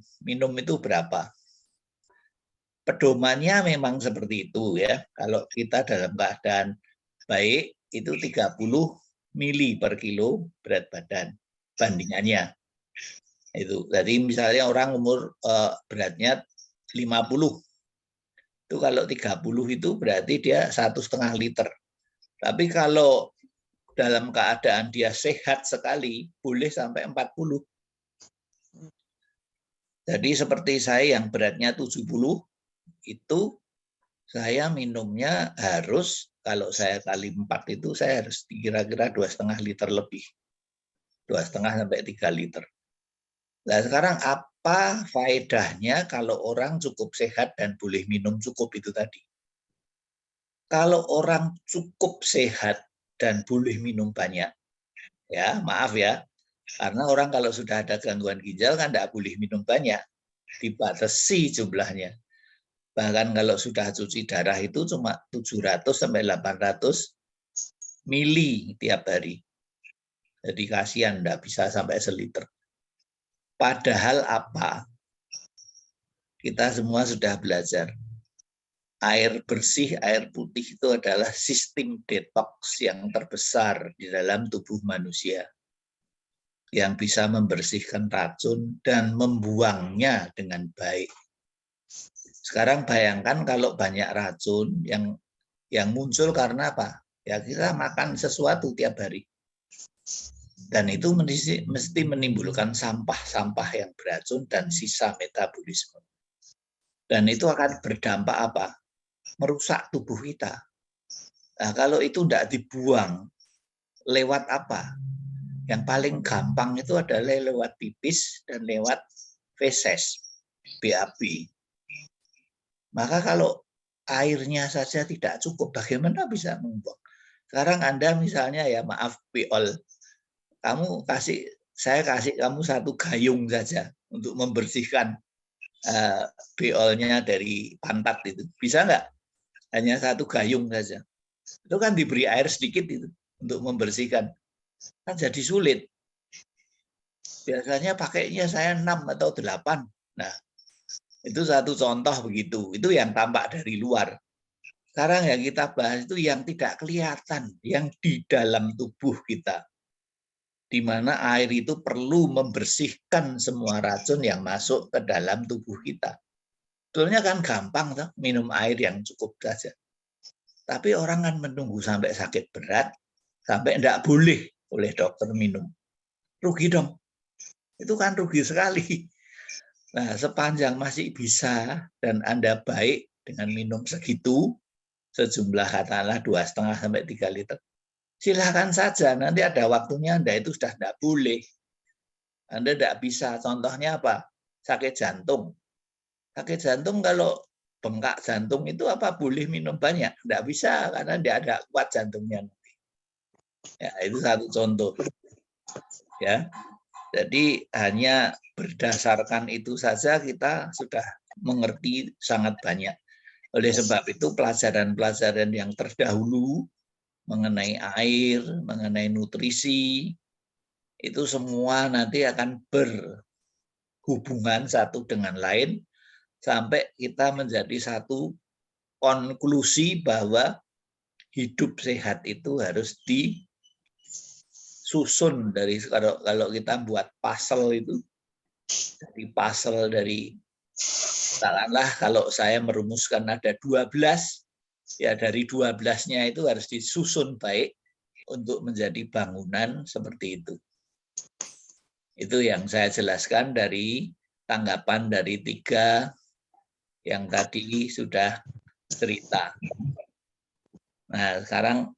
itu berapa? Pedomannya memang seperti itu ya. Kalau kita dalam keadaan baik itu 30 mili per kilo berat badan bandingannya. Itu. Jadi misalnya orang umur beratnya 50. Itu kalau 30 itu berarti dia 1,5 liter. Tapi kalau dalam keadaan dia sehat sekali, boleh sampai 40. Jadi seperti saya yang beratnya 70, itu saya minumnya harus, kalau saya kali 4 itu saya harus kira-kira 2,5 liter lebih. 2,5 sampai 3 liter. Nah sekarang apa faedahnya kalau orang cukup sehat dan boleh minum cukup itu tadi? Kalau orang cukup sehat dan boleh minum banyak, ya maaf ya, karena orang kalau sudah ada gangguan ginjal kan tidak boleh minum banyak, dibatasi jumlahnya. Bahkan kalau sudah cuci darah itu cuma 700 sampai 800 mili tiap hari. Jadi kasihan tidak bisa sampai seliter. Padahal apa? Kita semua sudah belajar. Air bersih, air putih itu adalah sistem detoks yang terbesar di dalam tubuh manusia. Yang bisa membersihkan racun dan membuangnya dengan baik. Sekarang bayangkan kalau banyak racun yang muncul karena apa? Ya kita makan sesuatu tiap hari. Dan itu mesti menimbulkan sampah-sampah yang beracun dan sisa metabolisme. Dan itu akan berdampak apa? Merusak tubuh kita. Nah, kalau itu tidak dibuang, lewat apa? Yang paling gampang itu adalah lewat pipis dan lewat feses, BAB. Maka kalau airnya saja tidak cukup, bagaimana bisa membuang? Sekarang Anda misalnya ya maaf Piol, saya kasih kamu satu gayung saja untuk membersihkan BOL-nya dari pantat itu. Bisa nggak? Hanya satu gayung saja. Itu kan diberi air sedikit itu untuk membersihkan. Kan jadi sulit. Biasanya pakainya saya 6 atau 8. Nah, itu satu contoh begitu. Itu yang tampak dari luar. Sekarang yang kita bahas itu yang tidak kelihatan, yang di dalam tubuh kita. Di mana air itu perlu membersihkan semua racun yang masuk ke dalam tubuh kita. Sebetulnya kan gampang toh, minum air yang cukup saja. Tapi orang kan menunggu sampai sakit berat, sampai tidak boleh oleh dokter minum. Rugi dong. Itu kan rugi sekali. Nah, sepanjang masih bisa dan Anda baik dengan minum segitu, sejumlah katakanlah 2,5 sampai 3 liter, silahkan saja. Nanti ada waktunya Anda itu sudah tidak boleh. Anda tidak bisa. Contohnya apa? Sakit jantung. Sakit jantung kalau bengkak jantung itu apa boleh minum banyak? Tidak bisa karena tidak ada kuat jantungnya. Ya, itu satu contoh. Ya, jadi hanya berdasarkan itu saja kita sudah mengerti sangat banyak. Oleh sebab itu pelajaran-pelajaran yang terdahulu mengenai air, mengenai nutrisi, itu semua nanti akan berhubungan satu dengan lain sampai kita menjadi satu konklusi bahwa hidup sehat itu harus disusun dari kalau kita buat puzzle itu, dari puzzle dari katakanlah kalau saya merumuskan ada 12, ya dari 12-nya itu harus disusun baik untuk menjadi bangunan seperti itu. Itu yang saya jelaskan dari tanggapan dari 3 yang tadi sudah cerita. Nah, sekarang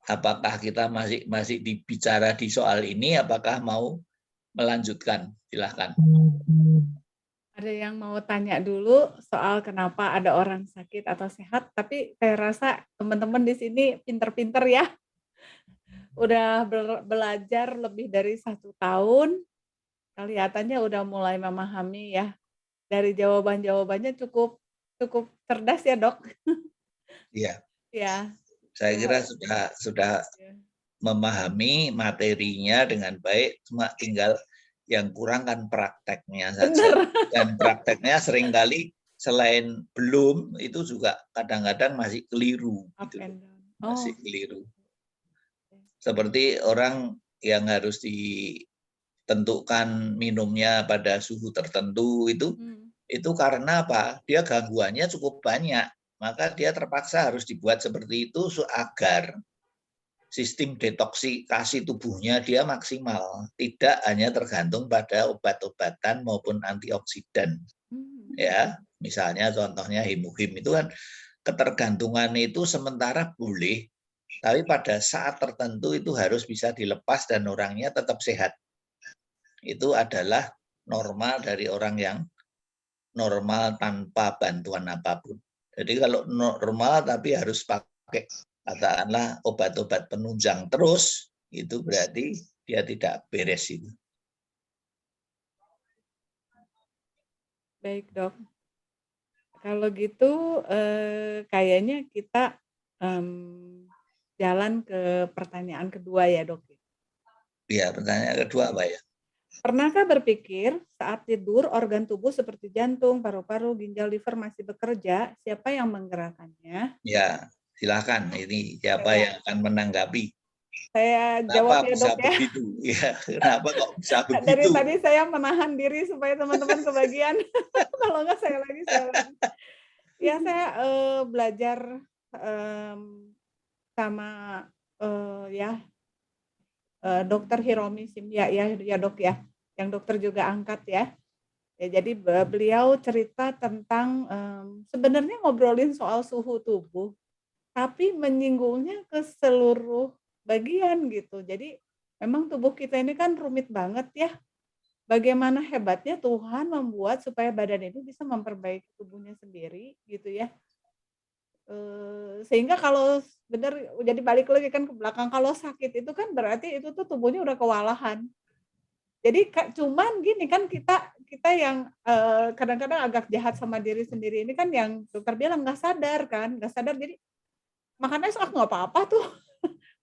apakah kita masih dibicara di soal ini? Apakah mau melanjutkan? Silahkan. Ada yang mau tanya dulu soal kenapa ada orang sakit atau sehat, tapi saya rasa teman-teman di sini pinter-pinter ya. Udah belajar lebih dari 1 tahun, kelihatannya udah mulai memahami ya. Dari jawaban-jawabannya cukup cerdas ya, Dok. Iya, Ya. saya kira sudah memahami materinya dengan baik, cuma tinggal yang kurang kan prakteknya saja. Bener. Dan prakteknya seringkali selain belum, itu juga kadang-kadang masih keliru. Up Gitu. and down. Masih keliru. Seperti orang yang harus ditentukan minumnya pada suhu tertentu itu karena apa? Dia gangguannya cukup banyak. Maka dia terpaksa harus dibuat seperti itu agar sistem detoksikasi tubuhnya dia maksimal, tidak hanya tergantung pada obat-obatan maupun antioksidan. Ya, misalnya contohnya hemohim itu kan ketergantungan itu sementara boleh, tapi pada saat tertentu itu harus bisa dilepas dan orangnya tetap sehat. Itu adalah normal dari orang yang normal tanpa bantuan apapun. Jadi kalau normal tapi harus pakai katakanlah obat-obat penunjang terus, itu berarti dia tidak beres itu. Baik, Dok. Kalau gitu kayaknya kita jalan ke pertanyaan kedua ya, Dok. Iya, pertanyaan kedua apa ya? Pernahkah berpikir saat tidur organ tubuh seperti jantung, paru-paru, ginjal, liver masih bekerja, siapa yang menggerakkannya? Ya, silakan. Ini siapa yang akan menanggapi? Saya Kenapa jawab ya, bisa Dok ya. begitu? Ya, kenapa kok bisa begitu? Dari tadi saya menahan diri supaya teman-teman kebagian. Kalau enggak saya lagi. Ya, saya belajar sama Dokter Hiromi Simya ya Dok ya, yang dokter juga angkat ya. Ya jadi beliau cerita tentang sebenarnya ngobrolin soal suhu tubuh, tapi menyinggungnya ke seluruh bagian gitu. Jadi memang tubuh kita ini kan rumit banget ya. Bagaimana hebatnya Tuhan membuat supaya badan itu bisa memperbaiki tubuhnya sendiri gitu ya. Sehingga kalau benar, jadi balik lagi kan ke belakang, kalau sakit itu kan berarti itu tuh tubuhnya udah kewalahan. Jadi cuman gini kan kita yang kadang-kadang agak jahat sama diri sendiri ini kan yang dokter bilang nggak sadar, jadi makan es nggak apa-apa tuh,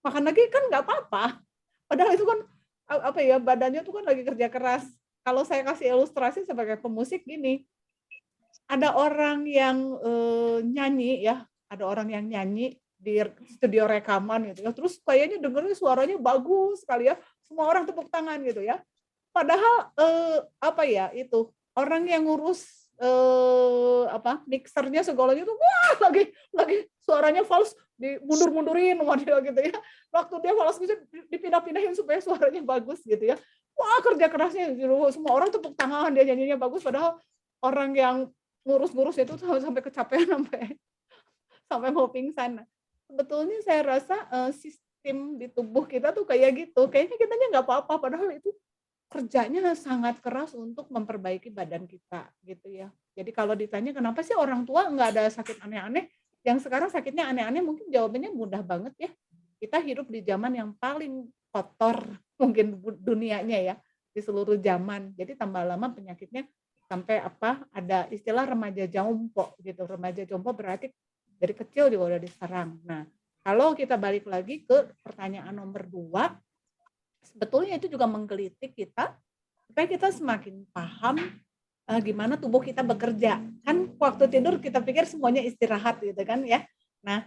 makan lagi kan nggak apa-apa. Padahal itu kan apa ya, badannya tuh kan lagi kerja keras. Kalau saya kasih ilustrasi sebagai pemusik gini, ada orang yang nyanyi ya, ada orang yang nyanyi di studio rekaman gitu ya, terus kayaknya dengernya suaranya bagus sekali ya, semua orang tepuk tangan gitu ya. Padahal apa ya, itu orang yang ngurus mixernya segalanya tuh wah lagi suaranya false dimundur-mundurin sama dia gitu ya. Waktu dia false bisa dipindah-pindahin supaya suaranya bagus gitu ya. Wah, kerja kerasnya gitu. Semua orang tepuk tangan, dia nyanyinya bagus, padahal orang yang ngurus-ngurus itu sampai kecapean sampai mau pingsan. Sebetulnya saya rasa sistem di tubuh kita tuh kayak gitu. Kayaknya kitanya nggak apa-apa, padahal itu kerjanya sangat keras untuk memperbaiki badan kita gitu ya. Jadi kalau ditanya kenapa sih orang tua nggak ada sakit aneh-aneh, yang sekarang sakitnya aneh-aneh, mungkin jawabannya mudah banget ya. Kita hidup di zaman yang paling kotor mungkin dunianya ya, di seluruh zaman. Jadi tambah lama penyakitnya sampai ada istilah remaja jompo gitu. Remaja jompo berarti dari kecil juga udah diserang. Nah, kalau kita balik lagi ke pertanyaan nomor 2, sebetulnya itu juga menggelitik kita supaya kita semakin paham gimana tubuh kita bekerja. Kan waktu tidur kita pikir semuanya istirahat gitu kan ya. Nah,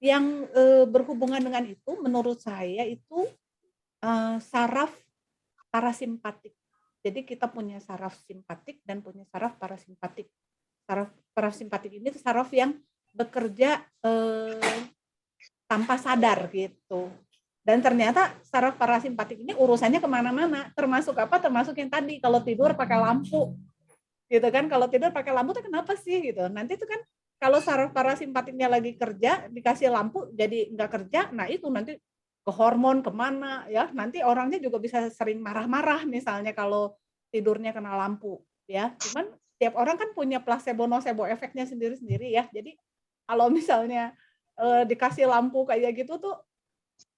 yang berhubungan dengan itu menurut saya itu saraf parasimpatik. Jadi kita punya saraf simpatik dan punya saraf parasimpatik. Saraf parasimpatik ini saraf yang bekerja tanpa sadar gitu. Dan ternyata saraf parasimpatik ini urusannya kemana-mana, termasuk apa? Termasuk yang tadi kalau tidur pakai lampu, gitu kan? Kalau tidur pakai lampu tuh kenapa sih gitu? Nanti itu kan kalau saraf parasimpatiknya lagi kerja dikasih lampu jadi nggak kerja, nah itu nanti ke hormon kemana ya? Nanti orangnya juga bisa sering marah-marah misalnya kalau tidurnya kena lampu, ya. Cuman tiap orang kan punya placebo nocebo efeknya sendiri-sendiri ya. Jadi kalau misalnya dikasih lampu kayak gitu tuh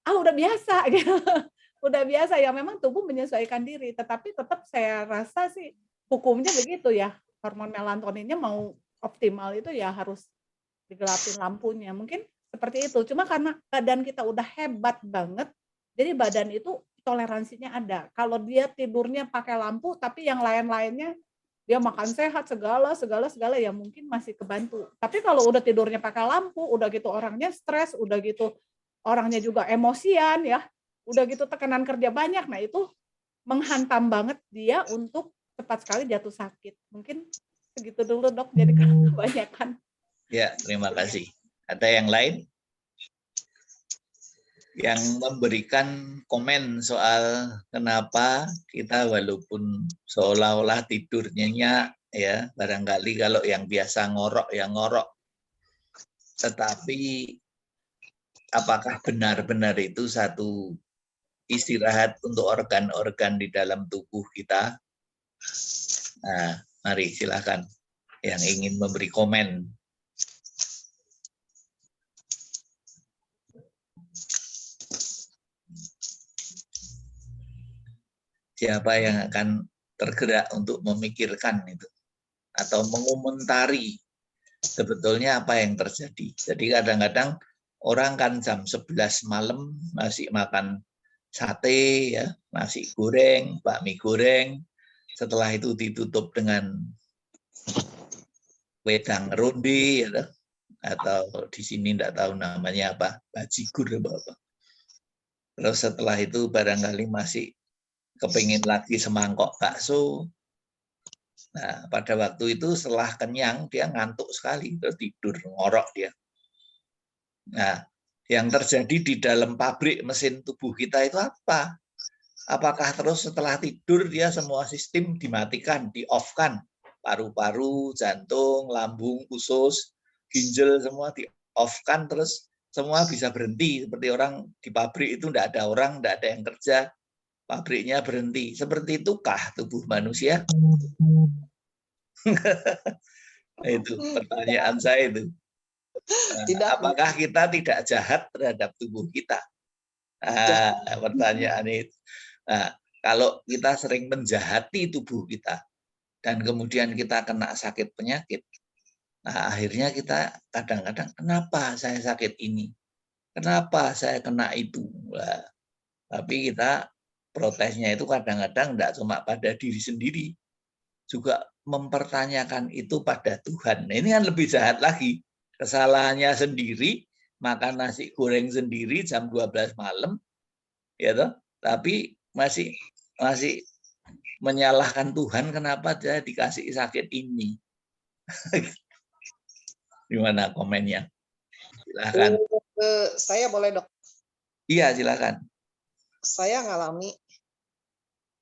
udah biasa gitu. Udah biasa ya memang tubuh menyesuaikan diri, tetapi tetap saya rasa sih hukumnya begitu ya. Hormon melatoninnya mau optimal itu ya harus digelapin lampunya. Mungkin seperti itu. Cuma karena badan kita udah hebat banget, jadi badan itu toleransinya ada. Kalau dia tidurnya pakai lampu tapi yang lain-lainnya dia makan sehat segala ya mungkin masih kebantu. Tapi kalau udah tidurnya pakai lampu, udah gitu orangnya stres, udah gitu orangnya juga emosian ya, udah gitu tekanan kerja banyak, nah itu menghantam banget dia untuk cepat sekali jatuh sakit. Mungkin segitu dulu dok, jadi kebanyakan. Ya, terima kasih. Ada yang lain yang memberikan komen soal kenapa kita walaupun seolah-olah tidur nyenyak ya, barangkali kalau yang biasa ngorok ya ngorok, tetapi apakah benar-benar itu satu istirahat untuk organ-organ di dalam tubuh kita? Nah, mari silakan yang ingin memberi komen. Siapa yang akan tergerak untuk memikirkan itu atau mengomentari sebetulnya apa yang terjadi. Jadi kadang-kadang orang kan jam 11 malam masih makan sate ya, nasi goreng, bakmi goreng. Setelah itu ditutup dengan wedang ronde ya, atau di sini tidak tahu namanya apa, bajigur apa. Terus setelah itu barangkali masih kepingin lagi semangkok bakso. Nah, pada waktu itu setelah kenyang dia ngantuk sekali, terus tidur ngorok dia. Nah, yang terjadi di dalam pabrik mesin tubuh kita itu apa? Apakah terus setelah tidur dia semua sistem dimatikan, di-off-kan? Paru-paru, jantung, lambung, usus, ginjal semua di-off-kan terus semua bisa berhenti. Seperti orang di pabrik itu tidak ada orang, tidak ada yang kerja, pabriknya berhenti. Seperti itukah tubuh manusia? Itu pertanyaan saya itu. Tidak. Apakah kita tidak jahat terhadap tubuh kita? Pertanyaan itu. Nah, kalau kita sering menjahati tubuh kita dan kemudian kita kena sakit penyakit, nah akhirnya kita kadang-kadang kenapa saya sakit ini? Kenapa saya kena itu? Nah, tapi kita protesnya itu kadang-kadang tidak cuma pada diri sendiri, juga mempertanyakan itu pada Tuhan. Nah, ini kan lebih jahat lagi. Kesalahannya sendiri, makan nasi goreng sendiri jam 12 malam, ya toh? Tapi masih menyalahkan Tuhan kenapa dia dikasih sakit ini. Gimana komennya? Silakan. Saya boleh dok? Iya, silakan. Saya ngalami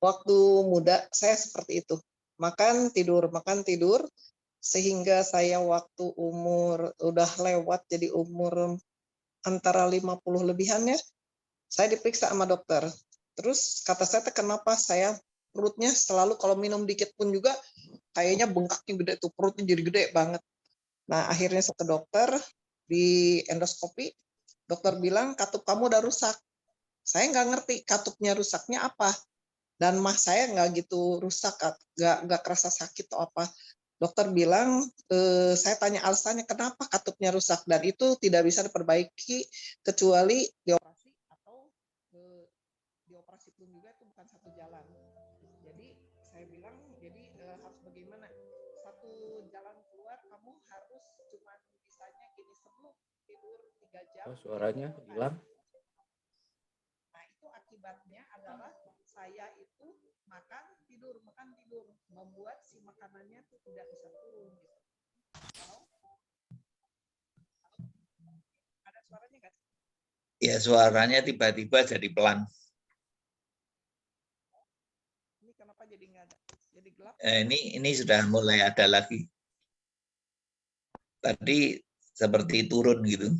waktu muda saya seperti itu. Makan tidur, sehingga saya waktu umur udah lewat jadi umur antara 50 lebihan ya, saya diperiksa sama dokter. Terus kata saya kenapa saya perutnya selalu kalau minum dikit pun juga kayaknya bengkaknya gede tuh, perutnya jadi gede banget. Nah akhirnya saya ke dokter, di endoskopi, dokter bilang katup kamu udah rusak. Saya nggak ngerti katupnya rusaknya apa. Dan mah saya nggak gitu rusak, nggak kerasa sakit atau apa. Dokter bilang, saya tanya alasannya kenapa katupnya rusak, dan itu tidak bisa diperbaiki kecuali dioperasi atau dioperasi pun juga itu bukan satu jalan. Jadi saya bilang, jadi harus bagaimana? Satu jalan keluar kamu harus cuma bisanya gini sebelum tidur 3 jam. Oh, suaranya hilang. Nah itu akibatnya adalah saya itu makan tidur membuat si makanannya tuh tidak bisa turun gitu. Kalau ada suaranya nggak? Ya, suaranya tiba-tiba jadi pelan. Ini kenapa jadi nggak ada? Jadi gelap. Ini sudah mulai ada lagi. Tadi seperti turun gitu.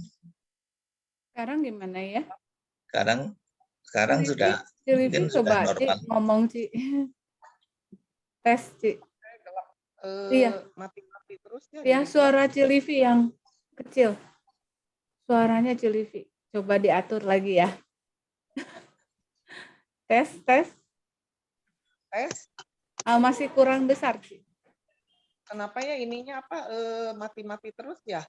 Sekarang gimana ya? Sekarang sudah Cilivi mungkin sudah coba Ci normal. ngomong Ci. Tes Ci. Gelap. Iya. Mati-mati terus ya. Ya jadi suara gelap. Cilivi yang kecil. Suaranya Cilivi. Coba diatur lagi ya. Tes. Tes. Masih kurang besar Ci. Kenapa ya ininya apa mati-mati terus ya?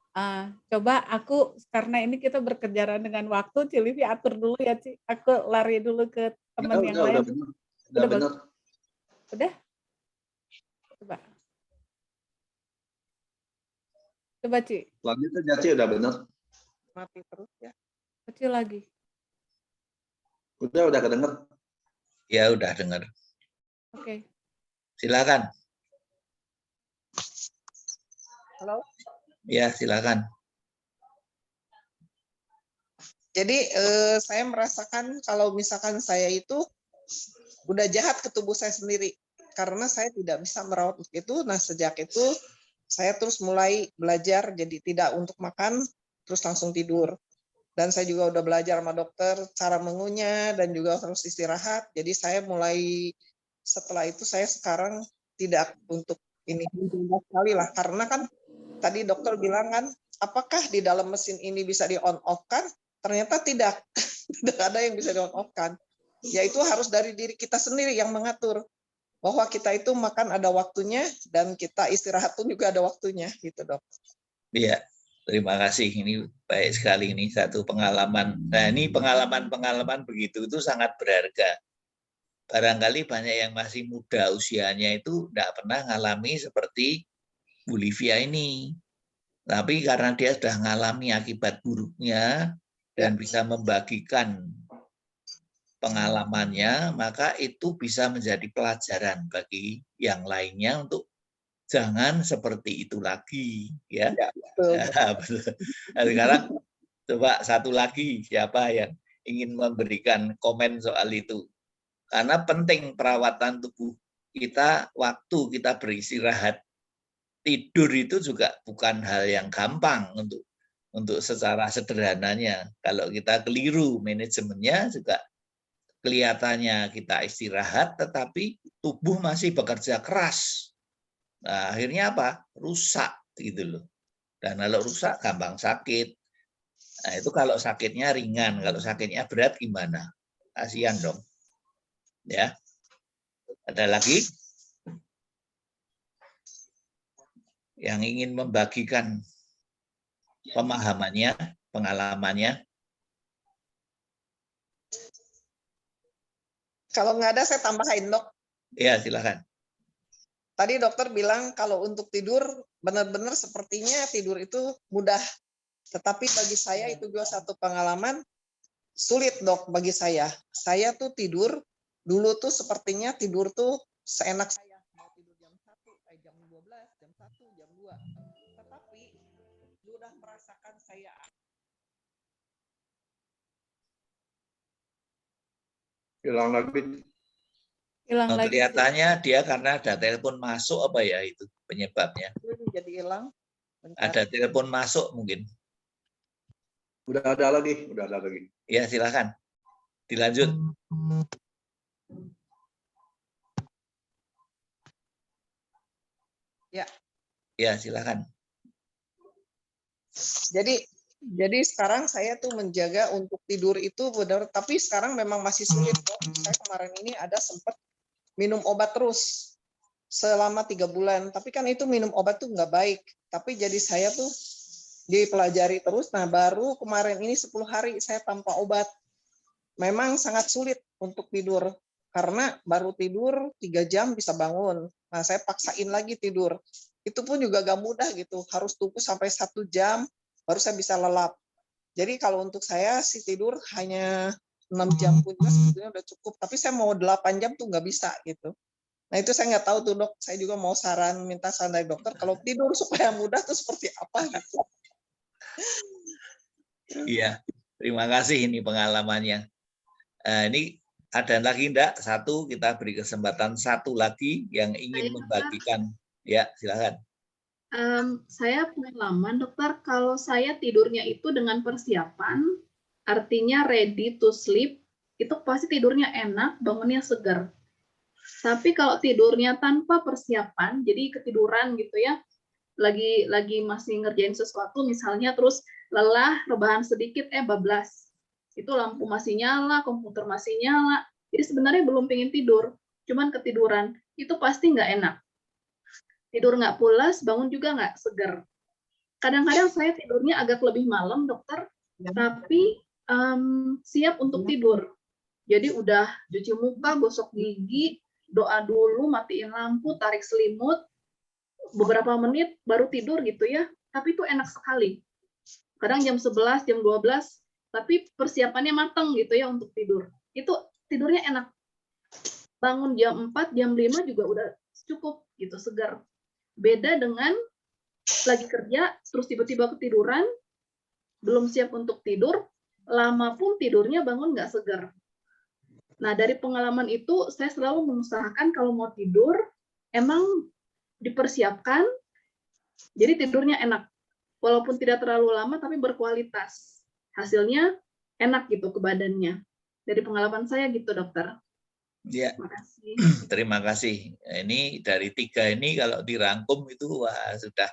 Coba aku karena ini kita berkejaran dengan waktu, Cilivi atur dulu ya Ci. Aku lari dulu ke teman yang lain. Udah benar. Udah? Coba. Coba Ci. Lanjut aja Ci, udah benar. Mati terus ya. Kecil lagi. Udah kedenger. Ya, udah dengar. Oke. Silakan. Halo. Ya, silakan. Jadi saya merasakan kalau misalkan saya itu udah jahat ke tubuh saya sendiri karena saya tidak bisa merawat itu. Nah, sejak itu saya terus mulai belajar jadi tidak untuk makan terus langsung tidur. Dan saya juga udah belajar sama dokter cara mengunyah dan juga harus istirahat. Jadi saya mulai setelah itu saya sekarang tidak untuk ini sekali lah karena kan tadi dokter bilang kan apakah di dalam mesin ini bisa di on off kan? Ternyata tidak. Tidak ada yang bisa di on off kan. Yaitu harus dari diri kita sendiri yang mengatur bahwa kita itu makan ada waktunya dan kita istirahat pun juga ada waktunya gitu, Dok. Iya. Terima kasih, ini baik sekali, ini satu pengalaman. Nah, ini pengalaman-pengalaman begitu itu sangat berharga. Barangkali banyak yang masih muda usianya itu tidak pernah ngalami seperti Bu Livia ini. Tapi karena dia sudah ngalami akibat buruknya dan bisa membagikan pengalamannya, maka itu bisa menjadi pelajaran bagi yang lainnya untuk jangan seperti itu lagi, ya. Ya, betul. Betul. Nah, sekarang coba satu lagi, siapa yang ingin memberikan komen soal itu? Karena penting perawatan tubuh kita, waktu kita beristirahat, tidur itu juga bukan hal yang gampang untuk secara sederhananya. Kalau kita keliru manajemennya juga kelihatannya kita istirahat, tetapi tubuh masih bekerja keras. Nah, akhirnya apa? Rusak gitu loh. Dan kalau rusak gampang sakit. Nah, itu kalau sakitnya ringan, kalau sakitnya berat gimana? Kasihan dong. Ya. Ada lagi yang ingin membagikan pemahamannya, pengalamannya? Kalau nggak ada saya tambahin, Dok. Ya, silakan. Tadi dokter bilang kalau untuk tidur benar-benar sepertinya tidur itu mudah. Tetapi bagi saya itu juga satu pengalaman sulit, Dok, bagi saya. Saya tuh tidur dulu tuh sepertinya tidur tuh seenak saya. Mau tidur jam 1, jam 12, jam 1, jam 2. Tetapi sudah merasakan saya Hilang lagi. Hilang lagi. Kelihatannya dia karena ada telepon masuk apa ya itu penyebabnya? jadi hilang. Ada telepon masuk mungkin. Udah ada lagi. Ya, silakan. Dilanjut. Ya. Ya, silakan. Jadi sekarang saya tuh menjaga untuk tidur itu benar, tapi sekarang memang masih sulit, Dok. Saya kemarin ini ada sempat minum obat terus selama 3 bulan, tapi kan itu minum obat tuh nggak baik. Tapi jadi saya tuh dipelajari terus. Nah, baru kemarin ini 10 hari saya tanpa obat. Memang sangat sulit untuk tidur karena baru tidur 3 jam bisa bangun. Nah, saya paksain lagi tidur. Itu pun juga gak mudah gitu. Harus tunggu sampai 1 jam baru saya bisa lelap. Jadi kalau untuk saya si tidur hanya 6 jam pun juga sebetulnya udah cukup. Tapi saya mau 8 jam tuh nggak bisa gitu. Nah itu saya nggak tahu tuh, Dok. Saya juga mau minta saran dari dokter. Kalau tidur supaya mudah tuh seperti apa gitu. Iya, Terima kasih ini pengalamannya. Ini ada lagi enggak? Satu, kita beri kesempatan satu lagi yang ingin membagikan. Ya, silakan. Saya pengalaman dokter, kalau saya tidurnya itu dengan persiapan, artinya ready to sleep, itu pasti tidurnya enak, bangunnya segar. Tapi kalau tidurnya tanpa persiapan, jadi ketiduran gitu ya, lagi masih ngerjain sesuatu misalnya, terus lelah, rebahan sedikit, bablas. Itu lampu masih nyala, komputer masih nyala, jadi sebenarnya belum pengen tidur, cuman ketiduran, itu pasti nggak enak. Tidur nggak pulas, bangun juga nggak segar. Kadang-kadang saya tidurnya agak lebih malam, dokter, tapi siap untuk tidur. Jadi udah cuci muka, gosok gigi, doa dulu, matiin lampu, tarik selimut, beberapa menit baru tidur gitu ya. Tapi itu enak sekali. Kadang jam 11, jam 12, tapi persiapannya matang gitu ya untuk tidur. Itu tidurnya enak. Bangun jam 4, jam 5 juga udah cukup gitu, segar. Beda dengan lagi kerja, terus tiba-tiba ketiduran, belum siap untuk tidur, lama pun tidurnya bangun nggak segar. Nah, dari pengalaman itu, saya selalu mengusahakan kalau mau tidur, emang dipersiapkan, jadi tidurnya enak. Walaupun tidak terlalu lama, tapi berkualitas. Hasilnya enak gitu ke badannya. Dari pengalaman saya gitu, dokter. Ya, Terima kasih. terima kasih. Ini dari 3 ini kalau dirangkum itu wah, sudah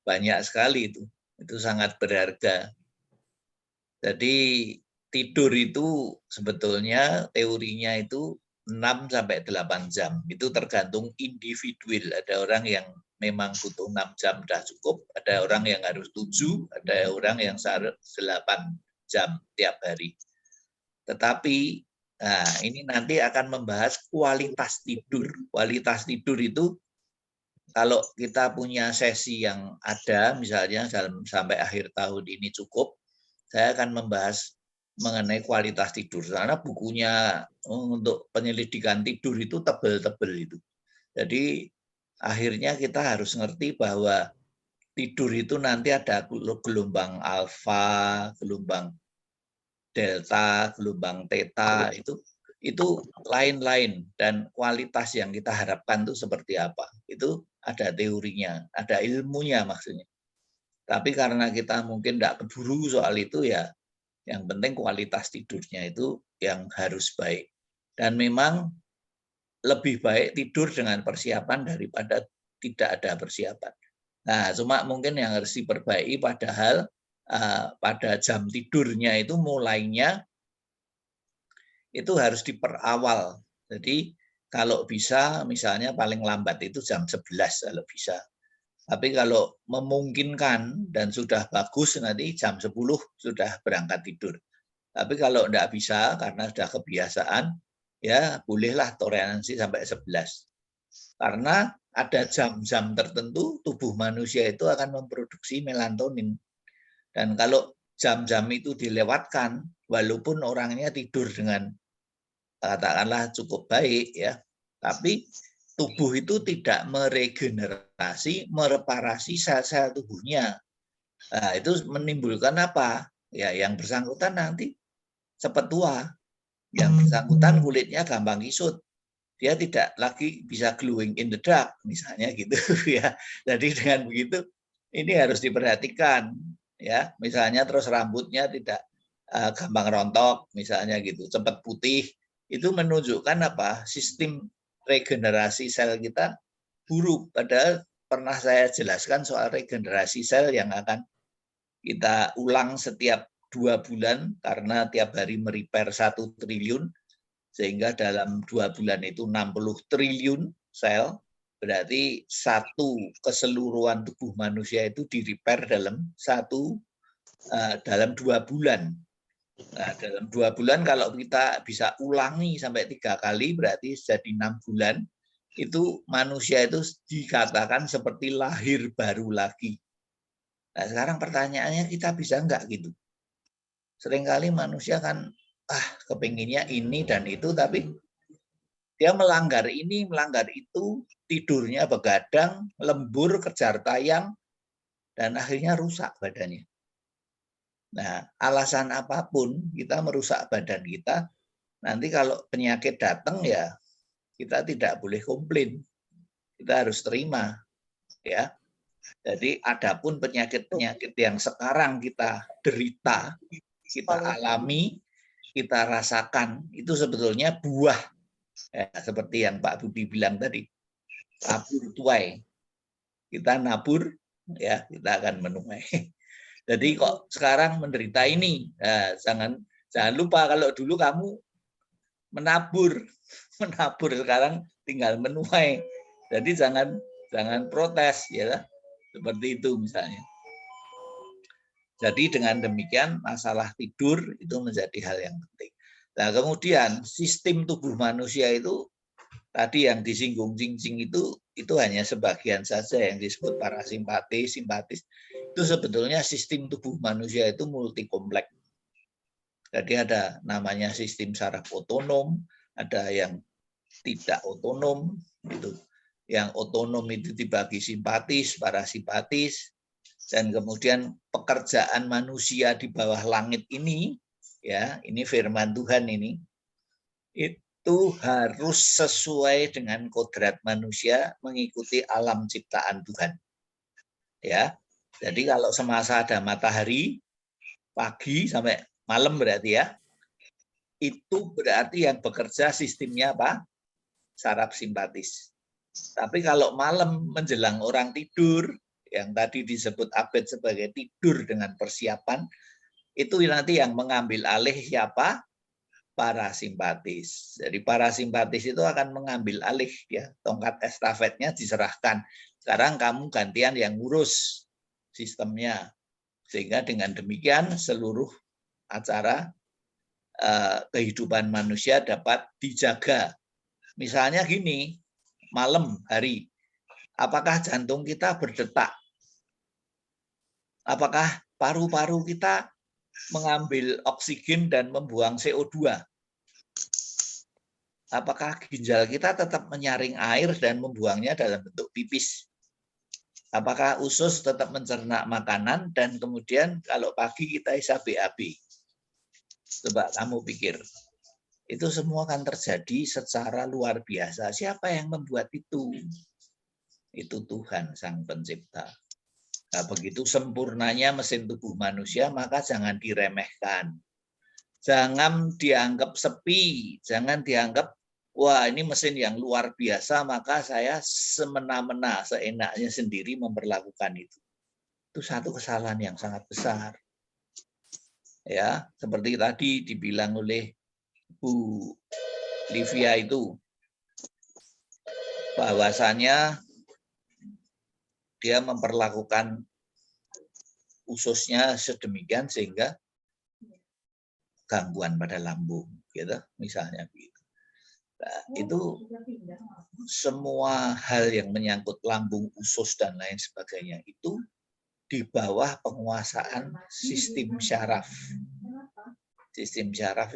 banyak sekali itu. Itu sangat berharga. Jadi tidur itu sebetulnya teorinya itu 6 sampai 8 jam. Itu tergantung individual. Ada orang yang memang butuh 6 jam sudah cukup, ada orang yang harus 7, ada orang yang 8 jam tiap hari. Tetapi nah, ini nanti akan membahas kualitas tidur. Kualitas tidur itu kalau kita punya sesi yang ada, misalnya sampai akhir tahun ini cukup, saya akan membahas mengenai kualitas tidur. Karena bukunya untuk penyelidikan tidur itu tebel-tebel itu. Jadi akhirnya kita harus ngerti bahwa tidur itu nanti ada gelombang alfa, gelombang delta, gelombang theta, itu lain-lain, dan kualitas yang kita harapkan itu seperti apa. Itu ada teorinya, ada ilmunya maksudnya. Tapi karena kita mungkin tidak keburu soal itu ya, yang penting kualitas tidurnya itu yang harus baik. Dan memang lebih baik tidur dengan persiapan daripada tidak ada persiapan. Nah, cuma mungkin yang harus diperbaiki padahal pada jam tidurnya itu mulainya itu harus diperawal. Jadi kalau bisa misalnya paling lambat itu jam 11 kalau bisa. Tapi kalau memungkinkan dan sudah bagus nanti jam 10 sudah berangkat tidur. Tapi kalau tidak bisa karena sudah kebiasaan, ya bolehlah toleransi sampai 11. Karena ada jam-jam tertentu tubuh manusia itu akan memproduksi melatonin. Dan kalau jam-jam itu dilewatkan, walaupun orangnya tidur dengan katakanlah cukup baik ya, tapi tubuh itu tidak meregenerasi, mereparasi sel-sel tubuhnya. Nah, itu menimbulkan apa? Ya, yang bersangkutan nanti cepat tua. Yang bersangkutan kulitnya gampang kisut. Dia tidak lagi bisa glowing in the dark, misalnya gitu ya. Jadi dengan begitu ini harus diperhatikan ya. Misalnya terus rambutnya tidak gampang rontok, misalnya gitu, cepat putih. Itu menunjukkan apa? Sistem regenerasi sel kita buruk. Padahal pernah saya jelaskan soal regenerasi sel yang akan kita ulang setiap 2 bulan karena tiap hari merepair 1 triliun, sehingga dalam 2 bulan itu 60 triliun sel, berarti satu keseluruhan tubuh manusia itu di-repair dalam 2 bulan. Nah, dalam 2 bulan kalau kita bisa ulangi sampai 3 kali berarti jadi 6 bulan, itu manusia itu dikatakan seperti lahir baru lagi. Nah, sekarang pertanyaannya kita bisa enggak gitu? Seringkali manusia kan kepinginnya ini dan itu, tapi dia melanggar ini, melanggar itu, tidurnya begadang, lembur, kejar tayang, dan akhirnya rusak badannya. Nah, alasan apapun kita merusak badan kita, nanti kalau penyakit datang ya kita tidak boleh komplain. Kita harus terima, ya. Jadi adapun penyakit-penyakit yang sekarang kita derita, kita alami, kita rasakan, itu sebetulnya buah, ya, seperti yang Pak Budi bilang tadi, tabur tuai. Kita nabur, ya kita akan menuai. Jadi kok sekarang menderita ini, nah, jangan lupa kalau dulu kamu menabur sekarang tinggal menuai. Jadi jangan protes, ya seperti itu misalnya. Jadi dengan demikian masalah tidur itu menjadi hal yang penting. Nah kemudian sistem tubuh manusia itu tadi yang disinggung Cing-Cing itu hanya sebagian saja yang disebut parasimpatis, simpatis. Itu sebetulnya sistem tubuh manusia itu multi kompleks. Jadi ada namanya sistem saraf otonom, ada yang tidak otonom, gitu. Yang otonom itu dibagi simpatis, parasimpatis, dan kemudian pekerjaan manusia di bawah langit ini, ya ini firman Tuhan ini, itu harus sesuai dengan kodrat manusia mengikuti alam ciptaan Tuhan. Ya, jadi kalau semasa ada matahari pagi sampai malam berarti ya, itu berarti yang bekerja sistemnya apa? Saraf simpatis. Tapi kalau malam menjelang orang tidur, yang tadi disebut Abed sebagai tidur dengan persiapan, itu nanti yang mengambil alih siapa? Parasimpatis. Jadi parasimpatis itu akan mengambil alih, ya, tongkat estafetnya diserahkan. Sekarang kamu gantian yang ngurus sistemnya, sehingga dengan demikian seluruh acara kehidupan manusia dapat dijaga. Misalnya gini, malam hari, apakah jantung kita berdetak? Apakah paru-paru kita mengambil oksigen dan membuang CO2? Apakah ginjal kita tetap menyaring air dan membuangnya dalam bentuk pipis? Apakah usus tetap mencerna makanan dan kemudian kalau pagi kita isap BAB? Coba kamu pikir. Itu semua akan terjadi secara luar biasa. Siapa yang membuat itu? Itu Tuhan Sang Pencipta. Nah, begitu sempurnanya mesin tubuh manusia, maka jangan diremehkan. Jangan dianggap sepi, jangan dianggap wah ini mesin yang luar biasa, maka saya semena-mena, seenaknya sendiri memperlakukan itu. Itu satu kesalahan yang sangat besar. Ya, seperti tadi dibilang oleh Bu Livia itu, bahwasanya dia memperlakukan ususnya sedemikian sehingga gangguan pada lambung, gitu, misalnya begitu. Nah, itu semua hal yang menyangkut lambung, usus dan lain sebagainya itu di bawah penguasaan sistem syaraf. Sistem syaraf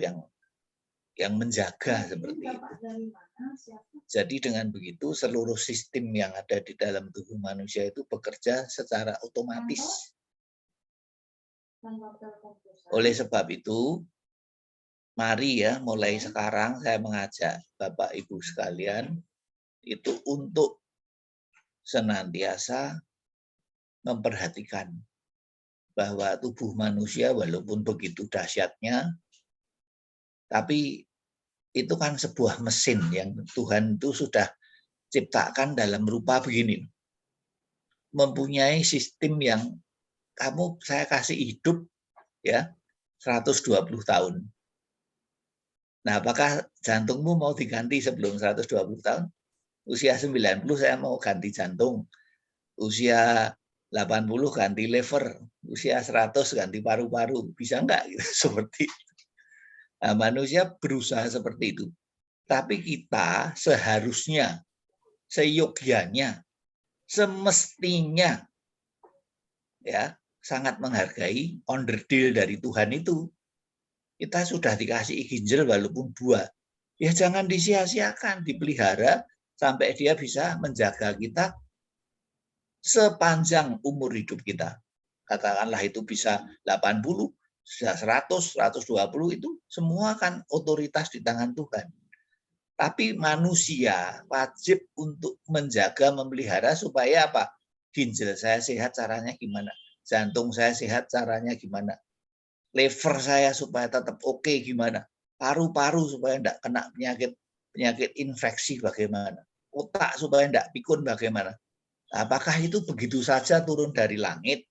yang menjaga seperti itu. Jadi dengan begitu seluruh sistem yang ada di dalam tubuh manusia itu bekerja secara otomatis. Oleh sebab itu, mari ya mulai sekarang saya mengajak Bapak Ibu sekalian itu untuk senantiasa memperhatikan bahwa tubuh manusia walaupun begitu dahsyatnya, tapi itu kan sebuah mesin yang Tuhan itu sudah ciptakan dalam rupa begini. Mempunyai sistem yang saya kasih hidup ya 120 tahun. Nah, apakah jantungmu mau diganti sebelum 120 tahun? Usia 90 saya mau ganti jantung. Usia 80 ganti liver. Usia 100 ganti paru-paru. Bisa enggak? Seperti itu. Nah, manusia berusaha seperti itu. Tapi kita seharusnya, seyogyanya, semestinya ya sangat menghargai onderdil dari Tuhan itu. Kita sudah dikasih ginjal walaupun 2. Ya jangan disia-siakan, dipelihara sampai dia bisa menjaga kita sepanjang umur hidup kita. Katakanlah itu bisa 80, sudah 100, 120 itu semua kan otoritas di tangan Tuhan. Tapi manusia wajib untuk menjaga, memelihara supaya apa? Ginjal saya sehat caranya gimana? Jantung saya sehat caranya gimana? Liver saya supaya tetap oke gimana? Paru-paru supaya tidak kena penyakit infeksi bagaimana? Otak supaya tidak pikun bagaimana? Apakah itu begitu saja turun dari langit?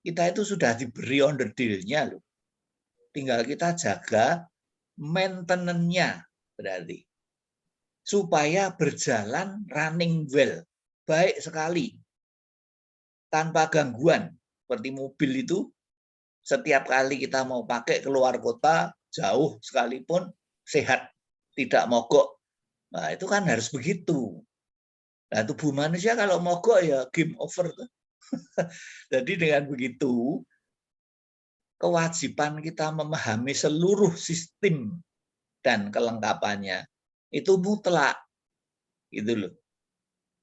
Kita itu sudah diberi onderdilnya loh. Tinggal kita jaga maintenance-nya berarti. Supaya berjalan running well. Baik sekali. Tanpa gangguan. Seperti mobil itu, setiap kali kita mau pakai keluar kota, jauh sekalipun, sehat. Tidak mogok. Nah, itu kan harus begitu. Nah, tubuh manusia kalau mogok ya game over. Jadi dengan begitu, kewajiban kita memahami seluruh sistem dan kelengkapannya itu mutlak. Gitu loh.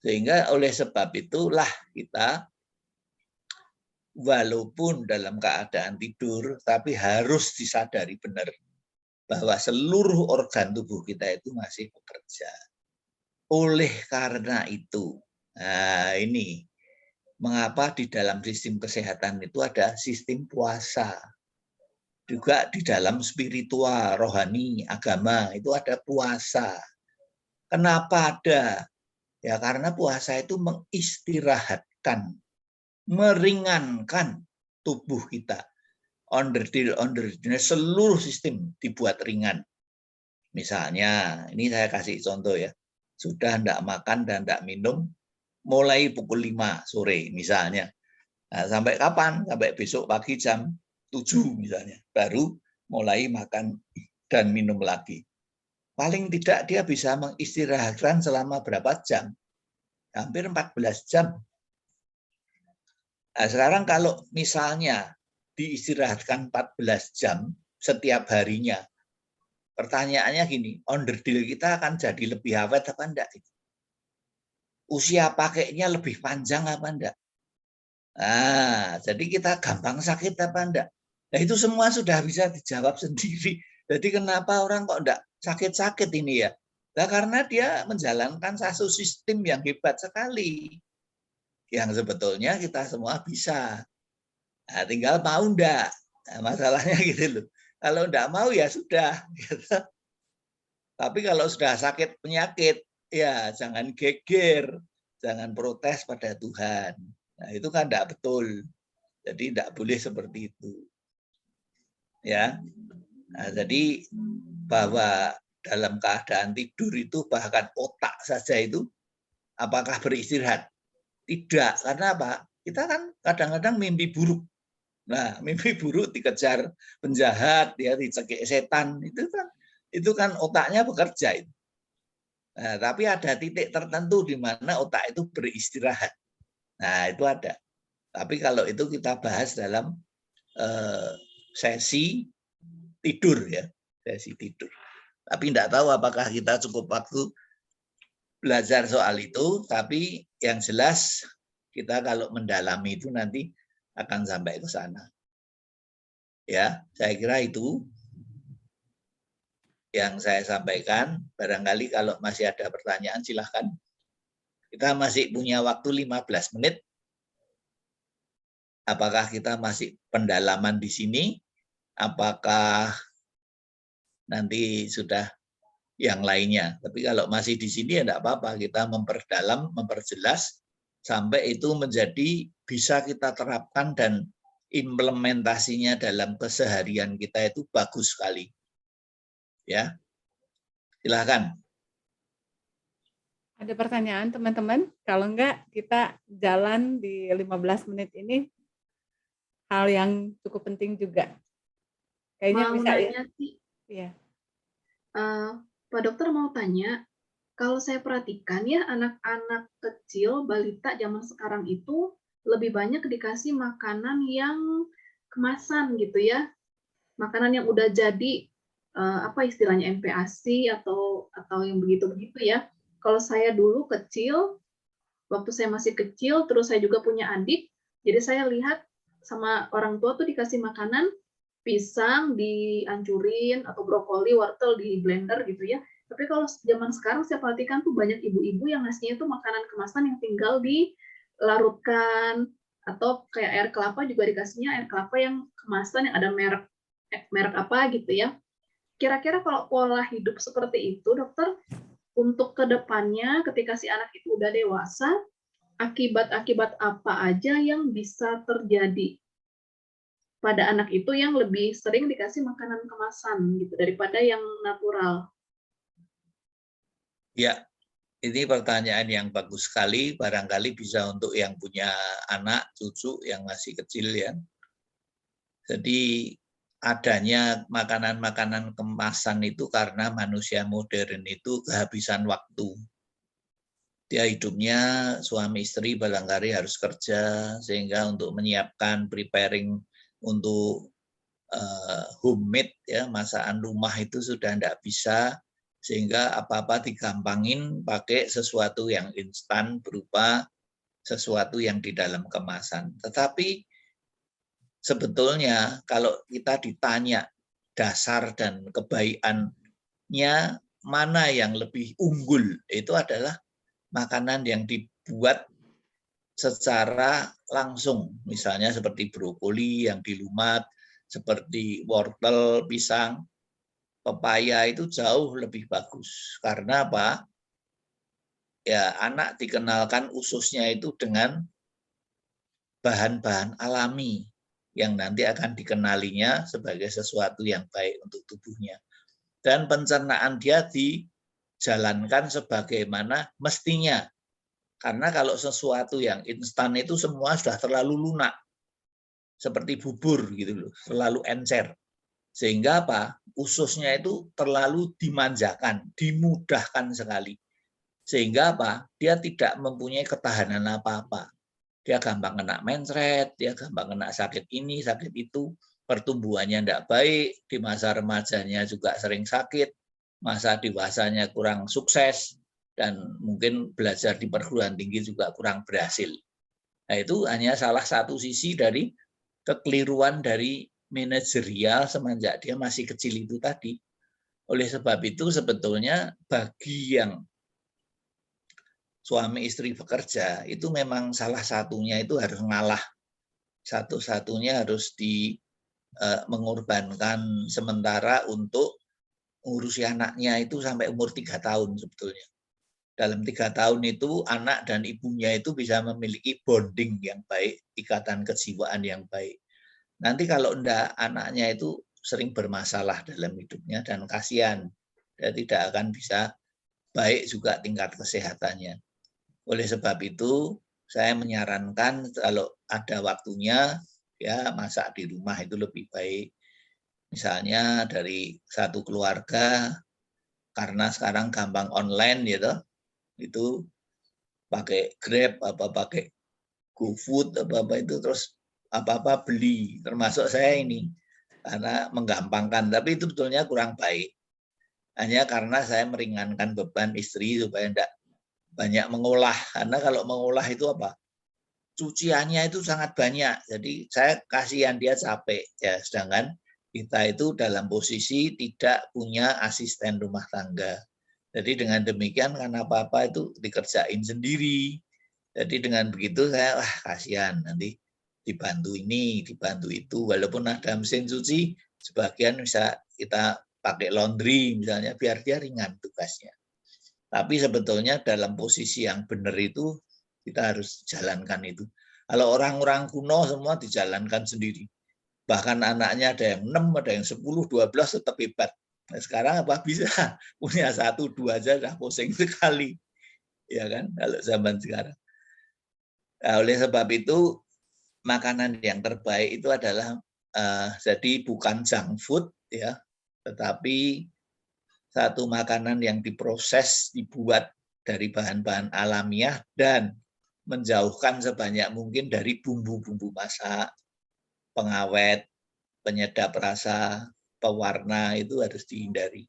Sehingga oleh sebab itulah kita walaupun dalam keadaan tidur, tapi harus disadari benar bahwa seluruh organ tubuh kita itu masih bekerja. Oleh karena itu, nah ini mengapa di dalam sistem kesehatan itu ada sistem puasa. Juga di dalam spiritual, rohani, agama itu ada puasa. Kenapa ada? Ya karena puasa itu mengistirahatkan, meringankan tubuh kita. Onderdil-onderdilnya seluruh sistem dibuat ringan. Misalnya, ini saya kasih contoh ya. Sudah tidak makan dan tidak minum, mulai pukul 5 sore misalnya. Nah, sampai kapan? Sampai besok pagi jam 7 misalnya. Baru mulai makan dan minum lagi. Paling tidak dia bisa mengistirahatkan selama berapa jam? Hampir 14 jam. Nah, sekarang kalau misalnya diistirahatkan 14 jam setiap harinya, pertanyaannya gini, onderdil kita akan jadi lebih awet apa enggak? Usia pakainya lebih panjang apa enggak? Nah, jadi kita gampang sakit apa enggak? Nah, itu semua sudah bisa dijawab sendiri. Jadi kenapa orang kok enggak sakit-sakit ini ya? Nah, karena dia menjalankan satu sistem yang hebat sekali. Yang sebetulnya kita semua bisa. Nah, tinggal mau enggak. Nah, masalahnya gitu loh. Kalau enggak mau ya sudah. Gitu. Tapi kalau sudah sakit penyakit, ya jangan geger. Jangan protes pada Tuhan. Nah, itu kan enggak betul. Jadi enggak boleh seperti itu. Ya. Nah, jadi bahwa dalam keadaan tidur itu bahkan otak saja itu apakah beristirahat? Tidak. Karena apa? Kita kan kadang-kadang mimpi buruk. Nah, mimpi buruk dikejar penjahat, ya dicekik setan, itu kan otaknya bekerja itu. Nah, tapi ada titik tertentu di mana otak itu beristirahat. Nah, itu ada. Tapi kalau itu kita bahas dalam sesi tidur ya, sesi tidur. Tapi tidak tahu apakah kita cukup waktu belajar soal itu, tapi yang jelas kita kalau mendalami itu nanti akan sampai ke sana. Ya, saya kira itu yang saya sampaikan. Barangkali kalau masih ada pertanyaan silahkan. Kita masih punya waktu 15 menit. Apakah kita masih pendalaman di sini? Apakah nanti sudah yang lainnya? Tapi kalau masih di sini ya tidak apa-apa. Kita memperdalam, memperjelas sampai itu menjadi bisa kita terapkan dan implementasinya dalam keseharian kita itu bagus sekali. Ya, silakan. Ada pertanyaan teman-teman? Kalau enggak, kita jalan di 15 menit ini. Hal yang cukup penting juga. Kayaknya Mau bisa nanya ya. sih, Iya. Pak Dokter mau tanya, kalau saya perhatikan ya anak-anak kecil, balita zaman sekarang itu lebih banyak dikasih makanan yang kemasan gitu ya, makanan yang udah jadi apa istilahnya MPASI atau yang begitu-begitu ya. Kalau saya dulu kecil, waktu saya masih kecil, terus saya juga punya adik, jadi saya lihat sama orang tua tuh dikasih makanan pisang dihancurin atau brokoli, wortel di blender gitu ya. Tapi kalau zaman sekarang saya perhatikan tuh banyak ibu-ibu yang ngasihnya tuh makanan kemasan yang tinggal dilarutkan, atau kayak air kelapa juga dikasihnya air kelapa yang kemasan yang ada merek apa gitu ya. Kira-kira kalau pola hidup seperti itu, dokter, untuk kedepannya ketika si anak itu udah dewasa, akibat-akibat apa aja yang bisa terjadi pada anak itu yang lebih sering dikasih makanan kemasan gitu daripada yang natural? Ya, ini pertanyaan yang bagus sekali. Barangkali bisa untuk yang punya anak, cucu yang masih kecil ya. Jadi adanya makanan-makanan kemasan itu karena manusia modern itu kehabisan waktu. Dia hidupnya suami istri barangkali harus kerja, sehingga untuk menyiapkan preparing untuk homemade ya, masakan rumah itu sudah tidak bisa, sehingga apa-apa digampangin pakai sesuatu yang instan berupa sesuatu yang di dalam kemasan. Tetapi sebetulnya kalau kita ditanya dasar dan kebaikannya mana yang lebih unggul, itu adalah makanan yang dibuat secara langsung, misalnya seperti brokoli yang dilumat, seperti wortel, pisang, pepaya itu jauh lebih bagus. Karena apa? Ya, anak dikenalkan ususnya itu dengan bahan-bahan alami yang nanti akan dikenalinya sebagai sesuatu yang baik untuk tubuhnya. Dan pencernaan dia dijalankan sebagaimana mestinya. Karena kalau sesuatu yang instan itu semua sudah terlalu lunak. Seperti bubur gitu loh, terlalu encer. Sehingga apa? Ususnya itu terlalu dimanjakan, dimudahkan sekali. Sehingga apa? Dia tidak mempunyai ketahanan apa-apa. Dia gampang kena mencret, dia gampang kena sakit ini, sakit itu, pertumbuhannya tidak baik, di masa remajanya juga sering sakit, masa dewasanya kurang sukses, dan mungkin belajar di perguruan tinggi juga kurang berhasil. Nah, itu hanya salah satu sisi dari kekeliruan dari manajerial semenjak dia masih kecil itu tadi. Oleh sebab itu sebetulnya bagi yang suami istri bekerja, itu memang salah satunya itu harus ngalah. Satu-satunya harus mengorbankan sementara untuk ngurusi anaknya itu sampai umur 3 tahun sebetulnya. Dalam 3 tahun itu anak dan ibunya itu bisa memiliki bonding yang baik, ikatan kejiwaan yang baik. Nanti kalau enggak, anaknya itu sering bermasalah dalam hidupnya dan kasihan. Dia tidak akan bisa baik juga tingkat kesehatannya. Oleh sebab itu, saya menyarankan kalau ada waktunya, ya masak di rumah itu lebih baik. Misalnya dari satu keluarga, karena sekarang gampang online gitu, itu pakai Grab, apa pakai GoFood, apa itu terus apa-apa beli, termasuk saya ini, karena menggampangkan, tapi itu sebetulnya kurang baik. Hanya karena saya meringankan beban istri supaya tidak banyak mengolah, karena kalau mengolah itu apa? Cuciannya itu sangat banyak, jadi saya kasihan dia capek ya, sedangkan kita itu dalam posisi tidak punya asisten rumah tangga. Jadi dengan demikian kan apa-apa itu dikerjain sendiri. Jadi dengan begitu saya kasihan nanti dibantu ini, dibantu itu. Walaupun ada mesin cuci, sebagian bisa kita pakai laundry misalnya biar dia ringan tugasnya. Tapi sebetulnya dalam posisi yang benar itu kita harus jalankan itu. Kalau orang-orang kuno semua dijalankan sendiri. Bahkan anaknya ada yang 6, ada yang 10, 12 tetap hebat. Nah, sekarang apa bisa punya 1, 2 aja udah pusing sekali, ya kan? Kalau zaman sekarang. Nah, oleh sebab itu makanan yang terbaik itu adalah jadi bukan junk food ya, tetapi satu makanan yang diproses, dibuat dari bahan-bahan alamiah dan menjauhkan sebanyak mungkin dari bumbu-bumbu masak, pengawet, penyedap rasa, pewarna itu harus dihindari.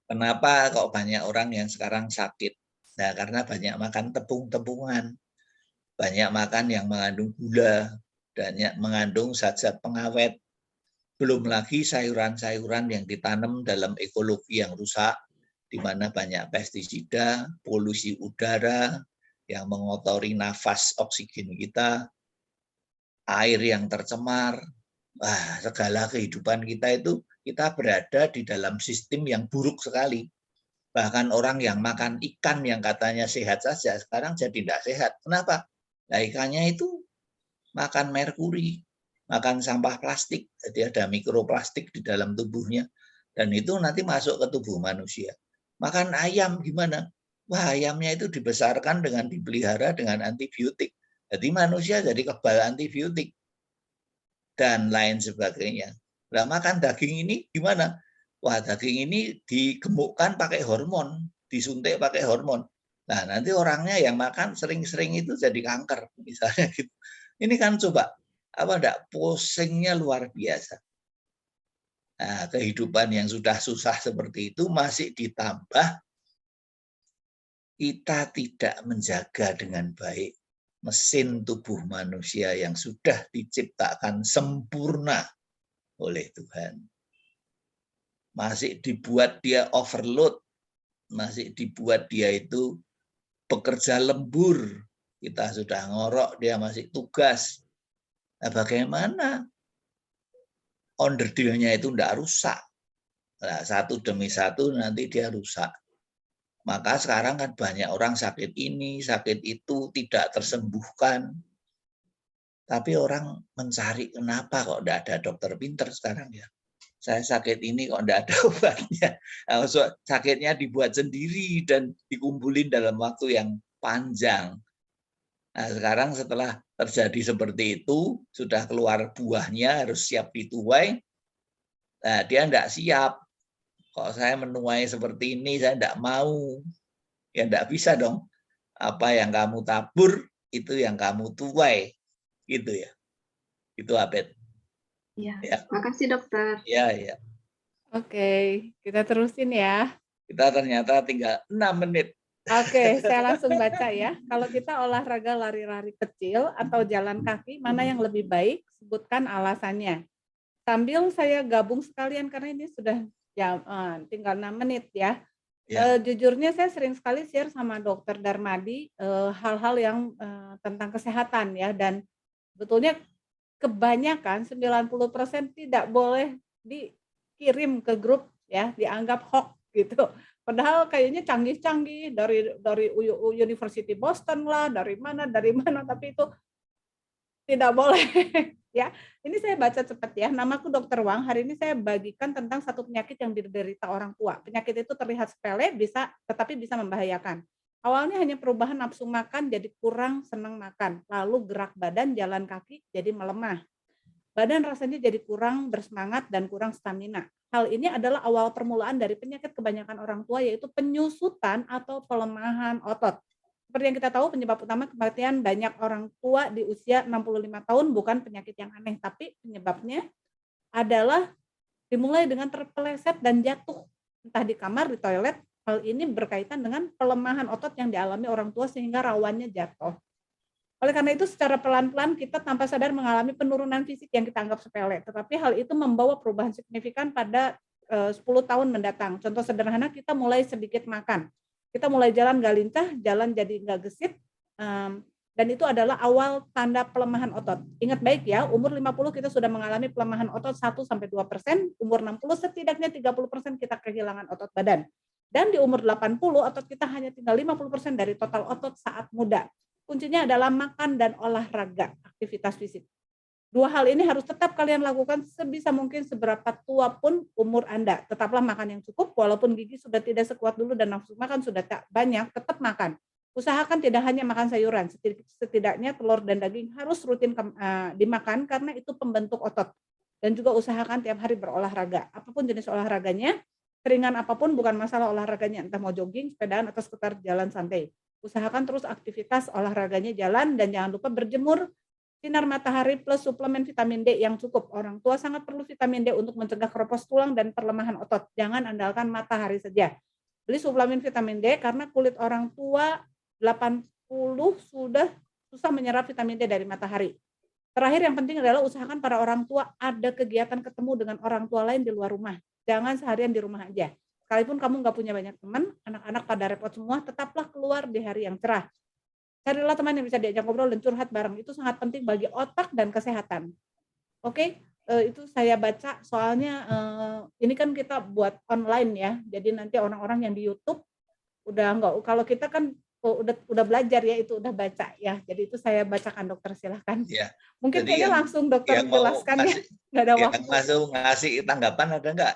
Kenapa kok banyak orang yang sekarang sakit? Nah, karena banyak makan tepung-tepungan, banyak makan yang mengandung gula, banyak mengandung zat-zat pengawet, Belum lagi sayuran-sayuran yang ditanam dalam ekologi yang rusak, di mana banyak pestisida, polusi udara yang mengotori nafas oksigen kita, air yang tercemar. Wah, segala kehidupan kita itu kita berada di dalam sistem yang buruk sekali. Bahkan orang yang makan ikan yang katanya sehat saja, sekarang jadi tidak sehat. Kenapa? Nah, ikannya itu makan merkuri, makan sampah plastik, jadi ada mikroplastik di dalam tubuhnya, dan itu nanti masuk ke tubuh manusia. Makan ayam gimana? Wah, ayamnya itu dibesarkan dengan dipelihara dengan antibiotik. Jadi manusia jadi kebal antibiotik dan lain sebagainya. Nah, makan daging ini gimana? Wah, daging ini digemukkan pakai hormon, disuntik pakai hormon. Nah, nanti orangnya yang makan sering-sering itu jadi kanker, misalnya gitu. Ini kan coba, apa enggak, pusingnya luar biasa. Nah, kehidupan yang sudah susah seperti itu masih ditambah kita tidak menjaga dengan baik mesin tubuh manusia yang sudah diciptakan sempurna oleh Tuhan. Masih dibuat dia overload, masih dibuat dia itu bekerja lembur. Kita sudah ngorok, dia masih tugas. Nah, bagaimana onderdilnya itu tidak rusak? Nah, satu demi satu nanti dia rusak. Maka sekarang kan banyak orang sakit ini, sakit itu, tidak tersembuhkan. Tapi orang mencari kenapa kok tidak ada dokter pinter sekarang ya. Saya sakit ini kok tidak ada obatnya. Nah, sakitnya dibuat sendiri dan dikumpulin dalam waktu yang panjang. Nah, sekarang setelah terjadi seperti itu, sudah keluar buahnya, harus siap dituai. Nah, dia tidak siap. Kok saya menuai seperti ini, saya tidak mau. Ya tidak bisa dong. Apa yang kamu tabur, itu yang kamu tuai. Gitu ya. Itu Abed. Ya. Makasih dokter. Ya, ya. Oke, kita terusin ya. Kita ternyata tinggal 6 menit. Oke, saya langsung baca ya. Kalau kita olahraga lari-lari kecil atau jalan kaki, mana yang lebih baik? Sebutkan alasannya. Sambil saya gabung sekalian karena ini sudah tinggal 6 menit ya. Jujurnya saya sering sekali share sama Dokter Darmadi hal-hal yang tentang kesehatan ya, dan sebetulnya kebanyakan 90% tidak boleh dikirim ke grup ya, dianggap hoax gitu. Padahal kayaknya canggih-canggih dari University Boston lah, dari mana, tapi itu tidak boleh ya. Ini saya baca cepat ya. Namaku Dr. Wang. Hari ini saya bagikan tentang satu penyakit yang diderita orang tua. Penyakit itu terlihat sepele, tetapi bisa membahayakan. Awalnya hanya perubahan nafsu makan jadi kurang senang makan, lalu gerak badan, jalan kaki jadi melemah. Badan rasanya jadi kurang bersemangat dan kurang stamina. Hal ini adalah awal permulaan dari penyakit kebanyakan orang tua, yaitu penyusutan atau pelemahan otot. Seperti yang kita tahu, penyebab utama kematian banyak orang tua di usia 65 tahun bukan penyakit yang aneh, tapi penyebabnya adalah dimulai dengan terpeleset dan jatuh, entah di kamar, di toilet. Hal ini berkaitan dengan pelemahan otot yang dialami orang tua sehingga rawannya jatuh. Oleh karena itu, secara pelan-pelan kita tanpa sadar mengalami penurunan fisik yang kita anggap sepele, tetapi hal itu membawa perubahan signifikan pada 10 tahun mendatang. Contoh sederhana, kita mulai sedikit makan. Kita mulai jalan nggak lincah, jalan jadi nggak gesit, dan itu adalah awal tanda pelemahan otot. Ingat baik ya, umur 50 kita sudah mengalami pelemahan otot 1-2%, umur 60 setidaknya 30% kita kehilangan otot badan. Dan di umur 80 otot kita hanya tinggal 50% dari total otot saat muda. Kuncinya adalah makan dan olahraga, aktivitas fisik. Dua hal ini harus tetap kalian lakukan sebisa mungkin seberapa tua pun umur Anda. Tetaplah makan yang cukup, walaupun gigi sudah tidak sekuat dulu dan nafsu makan sudah tak banyak, tetap makan. Usahakan tidak hanya makan sayuran, setidaknya telur dan daging harus rutin dimakan karena itu pembentuk otot. Dan juga usahakan tiap hari berolahraga. Apapun jenis olahraganya, ringan apapun bukan masalah olahraganya, entah mau jogging, sepedaan, atau sekitar jalan santai. Usahakan terus aktivitas olahraganya jalan dan jangan lupa berjemur, sinar matahari plus suplemen vitamin D yang cukup. Orang tua sangat perlu vitamin D untuk mencegah keropos tulang dan pelemahan otot. Jangan andalkan matahari saja. Beli suplemen vitamin D karena kulit orang tua 80 sudah susah menyerap vitamin D dari matahari. Terakhir yang penting adalah usahakan para orang tua ada kegiatan ketemu dengan orang tua lain di luar rumah. Jangan seharian di rumah aja. Sekalipun kamu nggak punya banyak teman, anak-anak pada repot semua, tetaplah keluar di hari yang cerah. Carilah teman yang bisa diajak ngobrol dan curhat bareng. Itu sangat penting bagi otak dan kesehatan. Oke, itu saya baca soalnya ini kan kita buat online ya. Jadi nanti orang-orang yang di YouTube udah enggak, kalau kita kan udah belajar ya, itu udah baca ya. Jadi itu saya bacakan dokter, silahkan. Ya. Mungkin Jadi kayaknya langsung dokter yang mau jelaskan ya, ngasih, nggak ada yang waktu. masuk ngasih tanggapan ada nggak?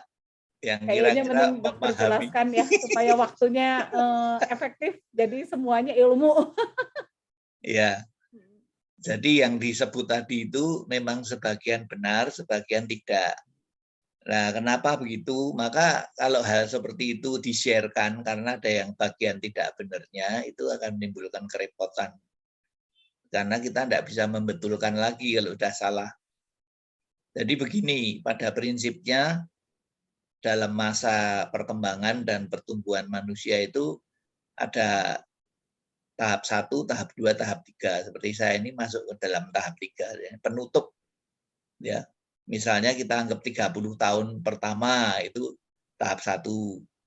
Yang Kayaknya kira-kira mending dokter memahami. jelaskan ya, supaya waktunya efektif, jadi semuanya ilmu. Ya, jadi yang disebut tadi itu memang sebagian benar, sebagian tidak. Nah, kenapa begitu? Maka kalau hal seperti itu di-share-kan karena ada yang bagian tidak benarnya, itu akan menimbulkan kerepotan. Karena kita tidak bisa membetulkan lagi kalau sudah salah. Jadi begini, pada prinsipnya dalam masa perkembangan dan pertumbuhan manusia itu ada tahap 1, tahap 2, tahap 3. Seperti saya ini masuk ke dalam tahap 3, ya, penutup. Ya. Misalnya kita anggap 30 tahun pertama itu tahap 1,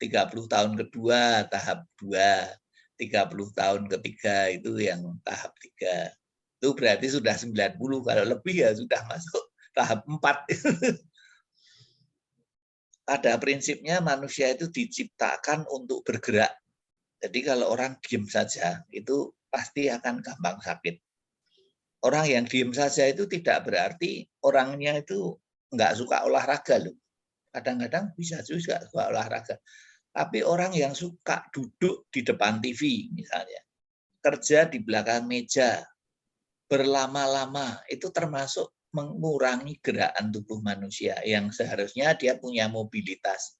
30 tahun kedua tahap 2, 30 tahun ketiga itu yang tahap 3. Itu berarti sudah 90, kalau lebih ya sudah masuk tahap 4. Pada prinsipnya manusia itu diciptakan untuk bergerak. Jadi kalau orang diam saja itu pasti akan gampang sakit. Orang yang diem saja itu tidak berarti orangnya itu nggak suka olahraga loh. Kadang-kadang bisa juga suka olahraga. Tapi orang yang suka duduk di depan TV misalnya, kerja di belakang meja, berlama-lama, itu termasuk mengurangi gerakan tubuh manusia yang seharusnya dia punya mobilitas.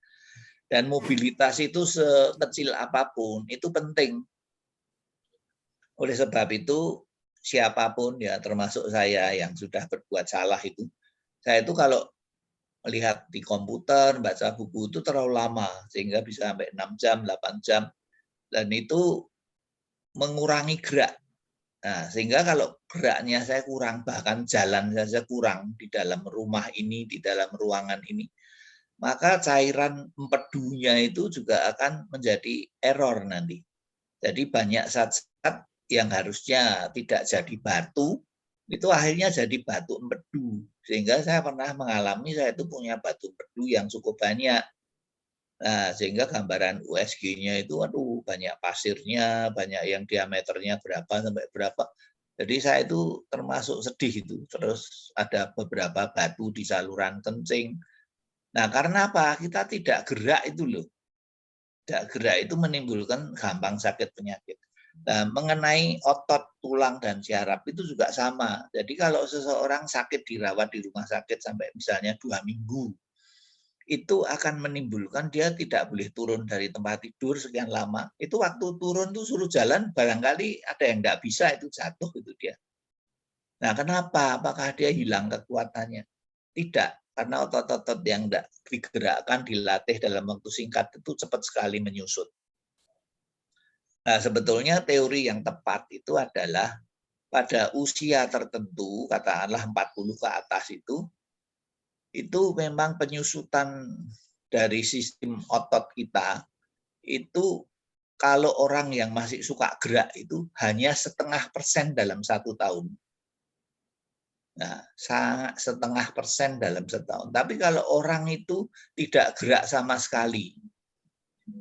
Dan mobilitas itu sekecil apapun, itu penting. Oleh sebab itu, siapapun ya termasuk saya yang sudah berbuat salah itu, saya itu kalau melihat di komputer, baca buku itu terlalu lama sehingga bisa sampai 6 jam, 8 jam dan itu mengurangi gerak. Nah, sehingga kalau geraknya saya kurang, bahkan jalan saja kurang di dalam rumah ini, di dalam ruangan ini, maka cairan empedunya itu juga akan menjadi error nanti. Jadi banyak zat-zat yang harusnya tidak jadi batu, itu akhirnya jadi batu empedu. Sehingga saya pernah mengalami, saya itu punya batu empedu yang cukup banyak. Nah, sehingga gambaran USG-nya itu, aduh, banyak pasirnya, banyak yang diameternya berapa sampai berapa. Jadi saya itu termasuk sedih itu. Terus ada beberapa batu di saluran kencing. Nah, karena apa? Kita tidak gerak itu loh. Tidak gerak itu menimbulkan gampang sakit penyakit. Nah, mengenai otot, tulang, dan syaraf itu juga sama. Jadi kalau seseorang sakit dirawat di rumah sakit sampai misalnya 2 minggu, itu akan menimbulkan dia tidak boleh turun dari tempat tidur sekian lama. Itu waktu turun tuh suruh jalan, barangkali ada yang tidak bisa, itu jatuh itu dia. Nah, kenapa? Apakah dia hilang kekuatannya? Tidak, karena otot-otot yang tidak digerakkan, dilatih dalam waktu singkat itu cepat sekali menyusut. Nah, sebetulnya teori yang tepat itu adalah pada usia tertentu, katakanlah 40 ke atas itu memang penyusutan dari sistem otot kita itu kalau orang yang masih suka gerak itu hanya 0,5% dalam 1 tahun. Nah, sangat 0,5% dalam setahun. Tapi kalau orang itu tidak gerak sama sekali,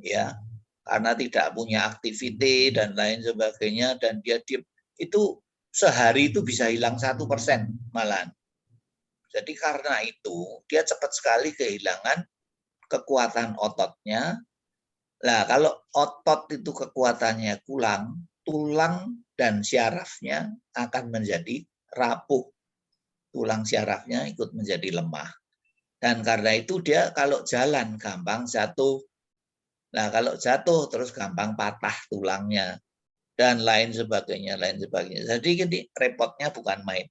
ya, karena tidak punya aktivitas dan lain sebagainya, dan dia diam, itu sehari itu bisa hilang 1% malahan. Jadi karena itu dia cepat sekali kehilangan kekuatan ototnya. Nah, kalau otot itu kekuatannya kurang, tulang dan syarafnya akan menjadi rapuh. Tulang syarafnya ikut menjadi lemah. Dan karena itu dia kalau jalan gampang jatuh. Nah, kalau jatuh terus gampang patah tulangnya dan lain sebagainya, lain sebagainya. Jadi ini repotnya bukan main.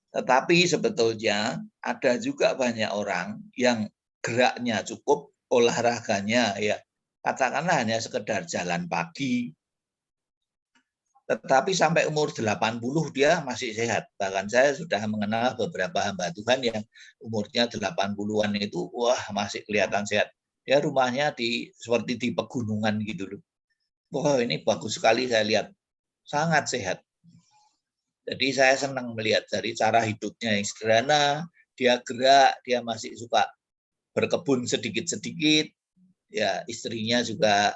Tetapi sebetulnya ada juga banyak orang yang geraknya cukup, olahraganya ya katakanlah hanya sekedar jalan pagi, Tetapi sampai umur 80 dia masih sehat. Bahkan saya sudah mengenal beberapa hamba Tuhan yang umurnya 80-an itu wah masih kelihatan sehat. Dia rumahnya seperti di pegunungan gitu loh. Wah, ini bagus sekali saya lihat. Sangat sehat. Jadi saya senang melihat dari cara hidupnya yang sederhana, dia gerak, dia masih suka berkebun sedikit-sedikit. Ya, istrinya juga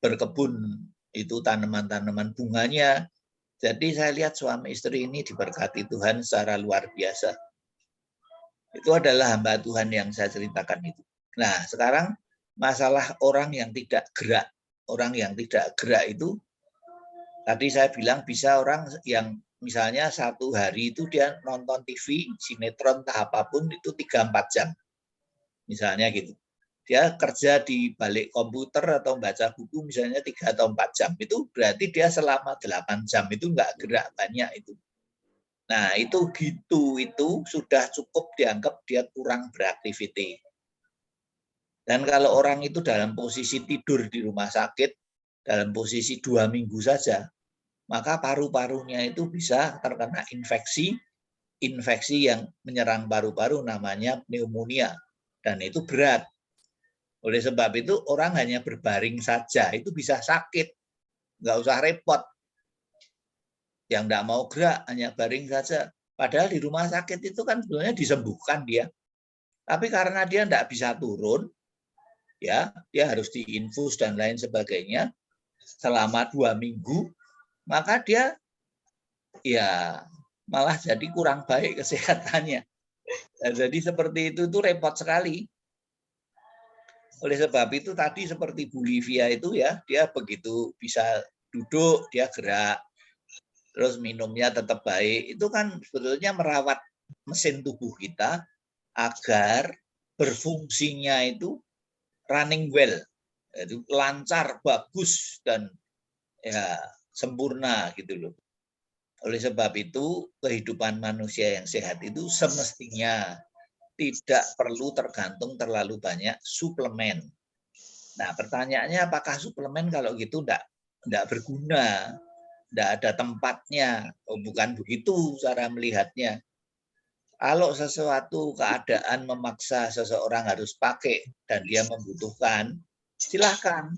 berkebun itu tanaman-tanaman bunganya. Jadi saya lihat suami istri ini diberkati Tuhan secara luar biasa. Itu adalah hamba Tuhan yang saya ceritakan itu. Nah, sekarang masalah orang yang tidak gerak. Orang yang tidak gerak itu, tadi saya bilang bisa orang yang misalnya satu hari itu dia nonton TV, sinetron, entah apapun itu 3-4 jam. Misalnya gitu. Dia kerja di balik komputer atau baca buku misalnya 3 atau 4 jam. Itu berarti dia selama 8 jam itu nggak gerak banyak itu. Nah, itu sudah cukup dianggap dia kurang beraktivitas. Dan kalau orang itu dalam posisi tidur di rumah sakit, dalam posisi 2 minggu saja, maka paru-parunya itu bisa terkena infeksi yang menyerang paru-paru namanya pneumonia. Dan itu berat. Oleh sebab itu orang hanya berbaring saja, itu bisa sakit. Nggak usah repot. Yang nggak mau gerak, hanya baring saja. Padahal di rumah sakit itu kan sebenarnya disembuhkan dia. Tapi karena dia nggak bisa turun, ya dia harus diinfus dan lain sebagainya selama 2 minggu, maka dia ya malah jadi kurang baik kesehatannya. Jadi seperti itu repot sekali. Oleh sebab itu tadi seperti Bu Livia itu ya, dia begitu bisa duduk, dia gerak, terus minumnya tetap baik. Itu kan sebetulnya merawat mesin tubuh kita agar berfungsinya itu running well, itu lancar, bagus, dan ya sempurna gitu loh. Oleh sebab itu kehidupan manusia yang sehat itu semestinya tidak perlu tergantung terlalu banyak suplemen. Nah, pertanyaannya apakah suplemen kalau gitu enggak berguna, enggak ada tempatnya? Oh, bukan begitu cara melihatnya. Kalau sesuatu keadaan memaksa seseorang harus pakai dan dia membutuhkan, silahkan.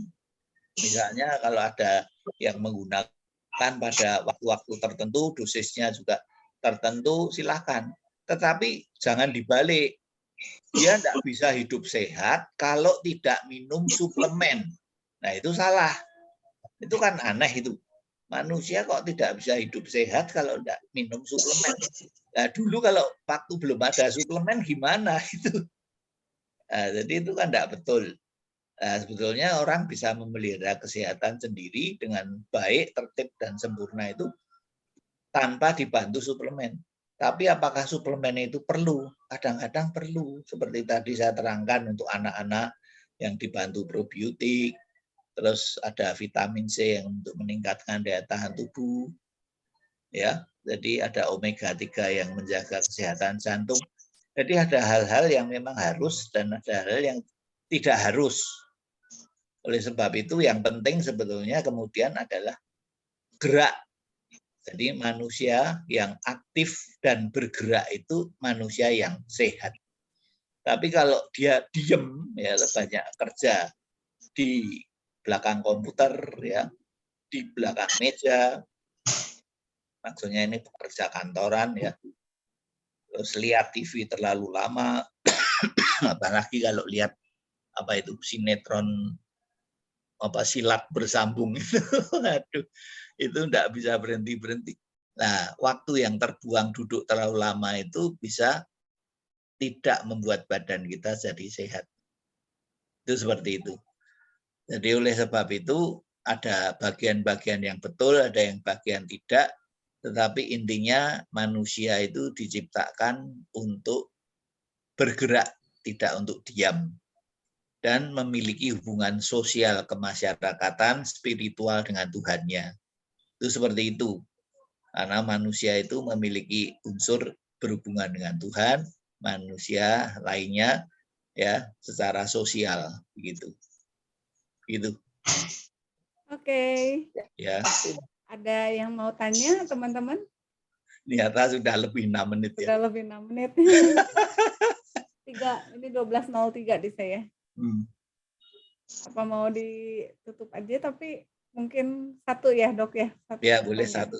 Misalnya kalau ada yang menggunakan pada waktu-waktu tertentu, dosisnya juga tertentu, silahkan. Tetapi jangan dibalik. Dia tidak bisa hidup sehat kalau tidak minum suplemen. Nah, itu salah. Itu kan aneh itu. Manusia kok tidak bisa hidup sehat kalau tidak minum suplemen. Nah, dulu kalau waktu belum ada suplemen gimana itu? Nah, jadi itu kan tidak betul. Nah, sebetulnya orang bisa memelihara kesehatan sendiri dengan baik, tertib, dan sempurna itu tanpa dibantu suplemen. Tapi apakah suplemen itu perlu? Kadang-kadang perlu. Seperti tadi saya terangkan untuk anak-anak yang dibantu probiotik, terus ada vitamin C yang untuk meningkatkan daya tahan tubuh. Ya, jadi ada omega 3 yang menjaga kesehatan jantung. Jadi ada hal-hal yang memang harus dan ada hal yang tidak harus. Oleh sebab itu yang penting sebetulnya kemudian adalah gerak. Jadi manusia yang aktif dan bergerak itu manusia yang sehat. Tapi kalau dia diem, ya banyak kerja di belakang komputer, ya di belakang meja, maksudnya ini pekerja kantoran, ya terus lihat TV terlalu lama, apalagi kalau lihat apa itu sinetron silat bersambung itu, aduh, itu enggak bisa berhenti. Nah, waktu yang terbuang duduk terlalu lama itu bisa tidak membuat badan kita jadi sehat. Itu seperti itu. Jadi oleh sebab itu ada bagian-bagian yang betul, ada yang bagian tidak, tetapi intinya manusia itu diciptakan untuk bergerak, tidak untuk diam. Dan memiliki hubungan sosial kemasyarakatan spiritual dengan Tuhannya. Itu seperti itu. Karena manusia itu memiliki unsur berhubungan dengan Tuhan, manusia lainnya ya secara sosial begitu. Gitu. Oke. Ya. Ada yang mau tanya teman-teman? Ternyata sudah lebih 6 menit ya. Sudah lebih 6 menit. 3, ini 12.03 di saya. Apa mau ditutup aja, tapi mungkin satu ya dok ya? Satu Ya boleh pertanyaan. satu.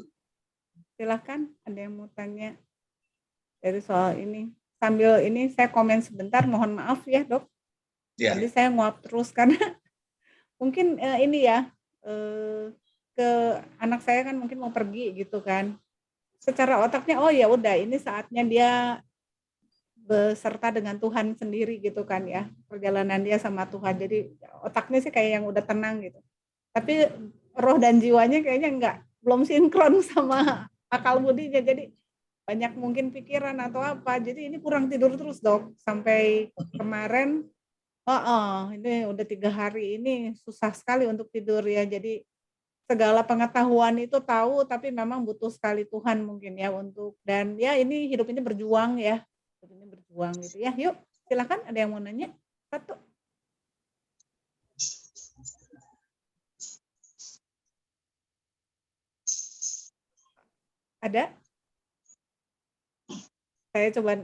Silahkan, ada yang mau tanya dari soal ini. Sambil ini saya komen sebentar, mohon maaf ya dok. Ya. Tadi saya nguap terus karena mungkin ini ya, ke anak saya kan mungkin mau pergi gitu kan. Secara otaknya, oh ya udah ini saatnya dia beserta dengan Tuhan sendiri gitu kan ya, perjalanan dia sama Tuhan. Jadi otaknya sih kayak yang udah tenang gitu. Tapi roh dan jiwanya kayaknya belum sinkron sama akal budinya. Jadi banyak mungkin pikiran atau apa. Jadi ini kurang tidur terus dok. Sampai kemarin, ini udah 3 hari ini susah sekali untuk tidur ya. Jadi segala pengetahuan itu tahu, tapi memang butuh sekali Tuhan mungkin ya untuk, dan ya ini hidup ini berjuang ya. Hidup ini berjuang gitu ya. Yuk, silakan ada yang mau nanya? Satu. Ada? Saya coba,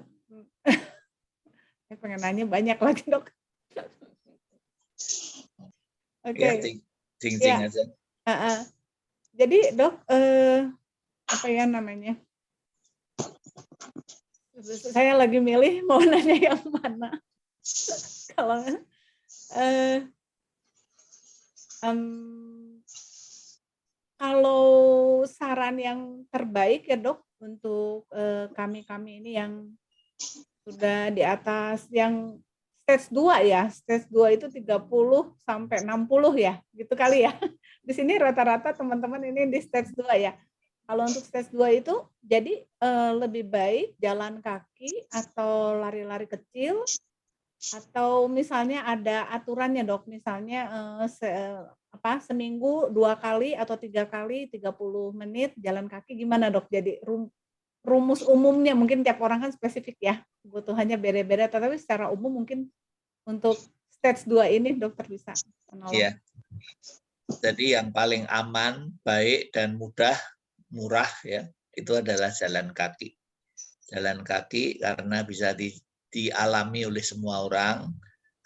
saya pengen nanya banyak lagi dok. Oke. Cing-cing aja. Jadi dok, apa ya namanya? Saya lagi milih mau nanya yang mana. Kalau saran yang terbaik ya dok untuk kami ini yang sudah di atas yang stage 2 ya. Stage 2 itu 30 sampai 60 ya, gitu kali ya. Di sini rata-rata teman-teman ini di stage 2 ya. Kalau untuk stage 2 itu jadi lebih baik jalan kaki atau lari-lari kecil, atau misalnya ada aturannya dok, misalnya seminggu 2 kali atau 3 kali 30 menit jalan kaki, gimana dok? Jadi rumus umumnya, mungkin tiap orang kan spesifik ya, kebutuhannya beda-beda, tetapi secara umum mungkin untuk stage 2 ini dokter bisa menolong. Iya. Jadi yang paling aman, baik dan mudah, murah ya, itu adalah jalan kaki. Jalan kaki karena bisa dialami oleh semua orang,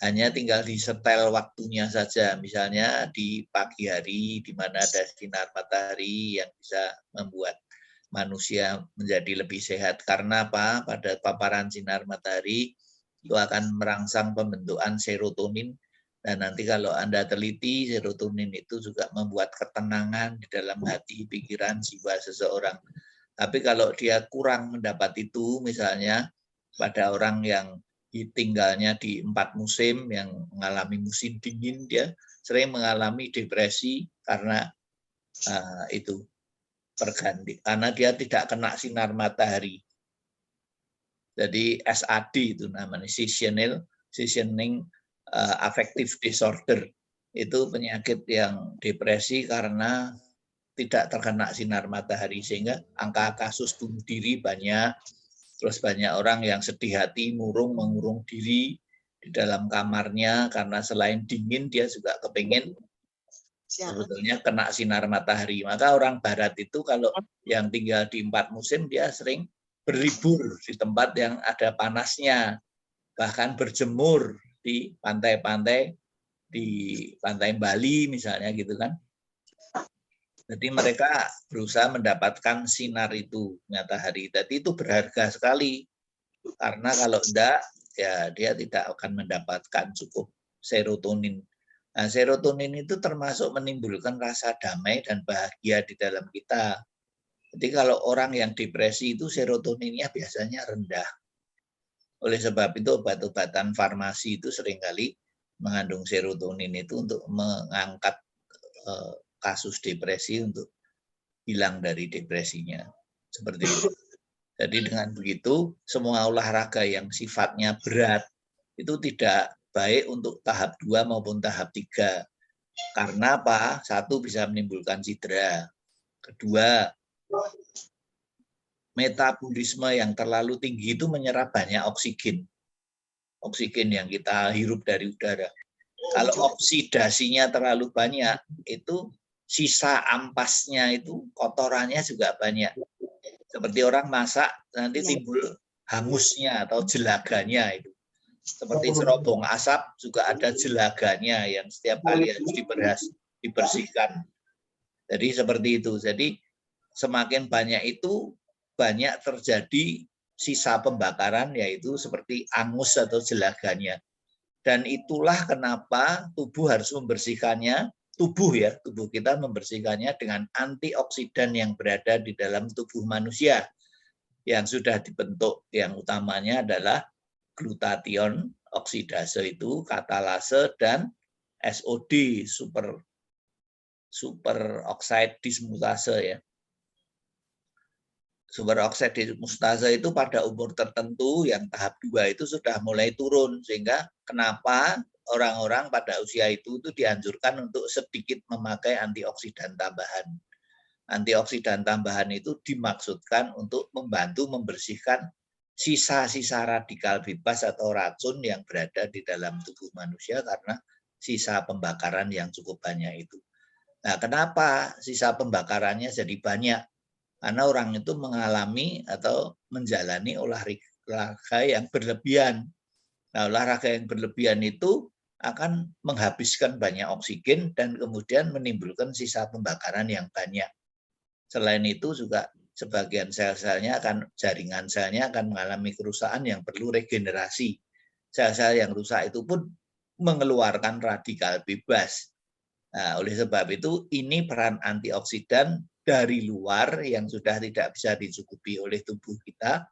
hanya tinggal disetel waktunya saja. Misalnya di pagi hari di mana ada sinar matahari yang bisa membuat manusia menjadi lebih sehat. Karena apa? Pada paparan sinar matahari itu akan merangsang pembentukan serotonin, dan nanti kalau Anda teliti, serotonin itu juga membuat ketenangan di dalam hati, pikiran, jiwa seseorang. Tapi kalau dia kurang mendapat itu, misalnya pada orang yang tinggalnya di 4 musim, yang mengalami musim dingin, dia sering mengalami depresi karena itu terganti, karena dia tidak kena sinar matahari. Jadi SAD itu namanya, seasonal affective disorder. Itu penyakit yang depresi karena tidak terkena sinar matahari, sehingga angka kasus bunuh diri banyak. Terus banyak orang yang sedih hati, mengurung diri di dalam kamarnya karena selain dingin dia juga kepingin sebetulnya kena sinar matahari. Maka orang barat itu kalau yang tinggal di 4 musim dia sering berlibur di tempat yang ada panasnya, bahkan berjemur di pantai-pantai, di pantai Bali misalnya gitu kan. Jadi mereka berusaha mendapatkan sinar itu, matahari. Jadi itu berharga sekali. Karena kalau enggak, ya dia tidak akan mendapatkan cukup serotonin. Nah, serotonin itu termasuk menimbulkan rasa damai dan bahagia di dalam kita. Jadi kalau orang yang depresi itu serotoninnya biasanya rendah. Oleh sebab itu obat-obatan farmasi itu seringkali mengandung serotonin itu untuk mengangkat kasus depresi, untuk hilang dari depresinya. Seperti itu. Jadi dengan begitu, semua olahraga yang sifatnya berat itu tidak baik untuk tahap 2 maupun tahap 3. Karena apa? Satu, bisa menimbulkan cedera. Kedua, metabolisme yang terlalu tinggi itu menyerap banyak oksigen. Oksigen yang kita hirup dari udara. Kalau oksidasinya terlalu banyak, itu sisa ampasnya itu kotorannya juga banyak. Seperti orang masak nanti timbul hangusnya atau jelaganya itu. Seperti cerobong asap juga ada jelaganya yang setiap kali harus dibersihkan. Jadi seperti itu. Jadi semakin banyak itu banyak terjadi sisa pembakaran, yaitu seperti angus atau jelaganya. Dan itulah kenapa tubuh harus membersihkannya, tubuh kita membersihkannya dengan antioksidan yang berada di dalam tubuh manusia yang sudah dibentuk. Yang utamanya adalah glutathione oksidase itu, katalase, dan SOD, super oxide dismutase ya. Super oxide dismutase itu pada umur tertentu yang tahap 2 itu sudah mulai turun, sehingga kenapa orang-orang pada usia itu dianjurkan untuk sedikit memakai antioksidan tambahan. Antioksidan tambahan itu dimaksudkan untuk membantu membersihkan sisa-sisa radikal bebas atau racun yang berada di dalam tubuh manusia karena sisa pembakaran yang cukup banyak itu. Nah, kenapa sisa pembakarannya jadi banyak? Karena orang itu mengalami atau menjalani olahraga yang berlebihan. Nah, olahraga yang berlebihan itu akan menghabiskan banyak oksigen dan kemudian menimbulkan sisa pembakaran yang banyak. Selain itu juga sebagian sel-selnya jaringan selnya akan mengalami kerusakan yang perlu regenerasi. Sel-sel yang rusak itu pun mengeluarkan radikal bebas. Nah, oleh sebab itu ini peran antioksidan dari luar yang sudah tidak bisa dicukupi oleh tubuh kita.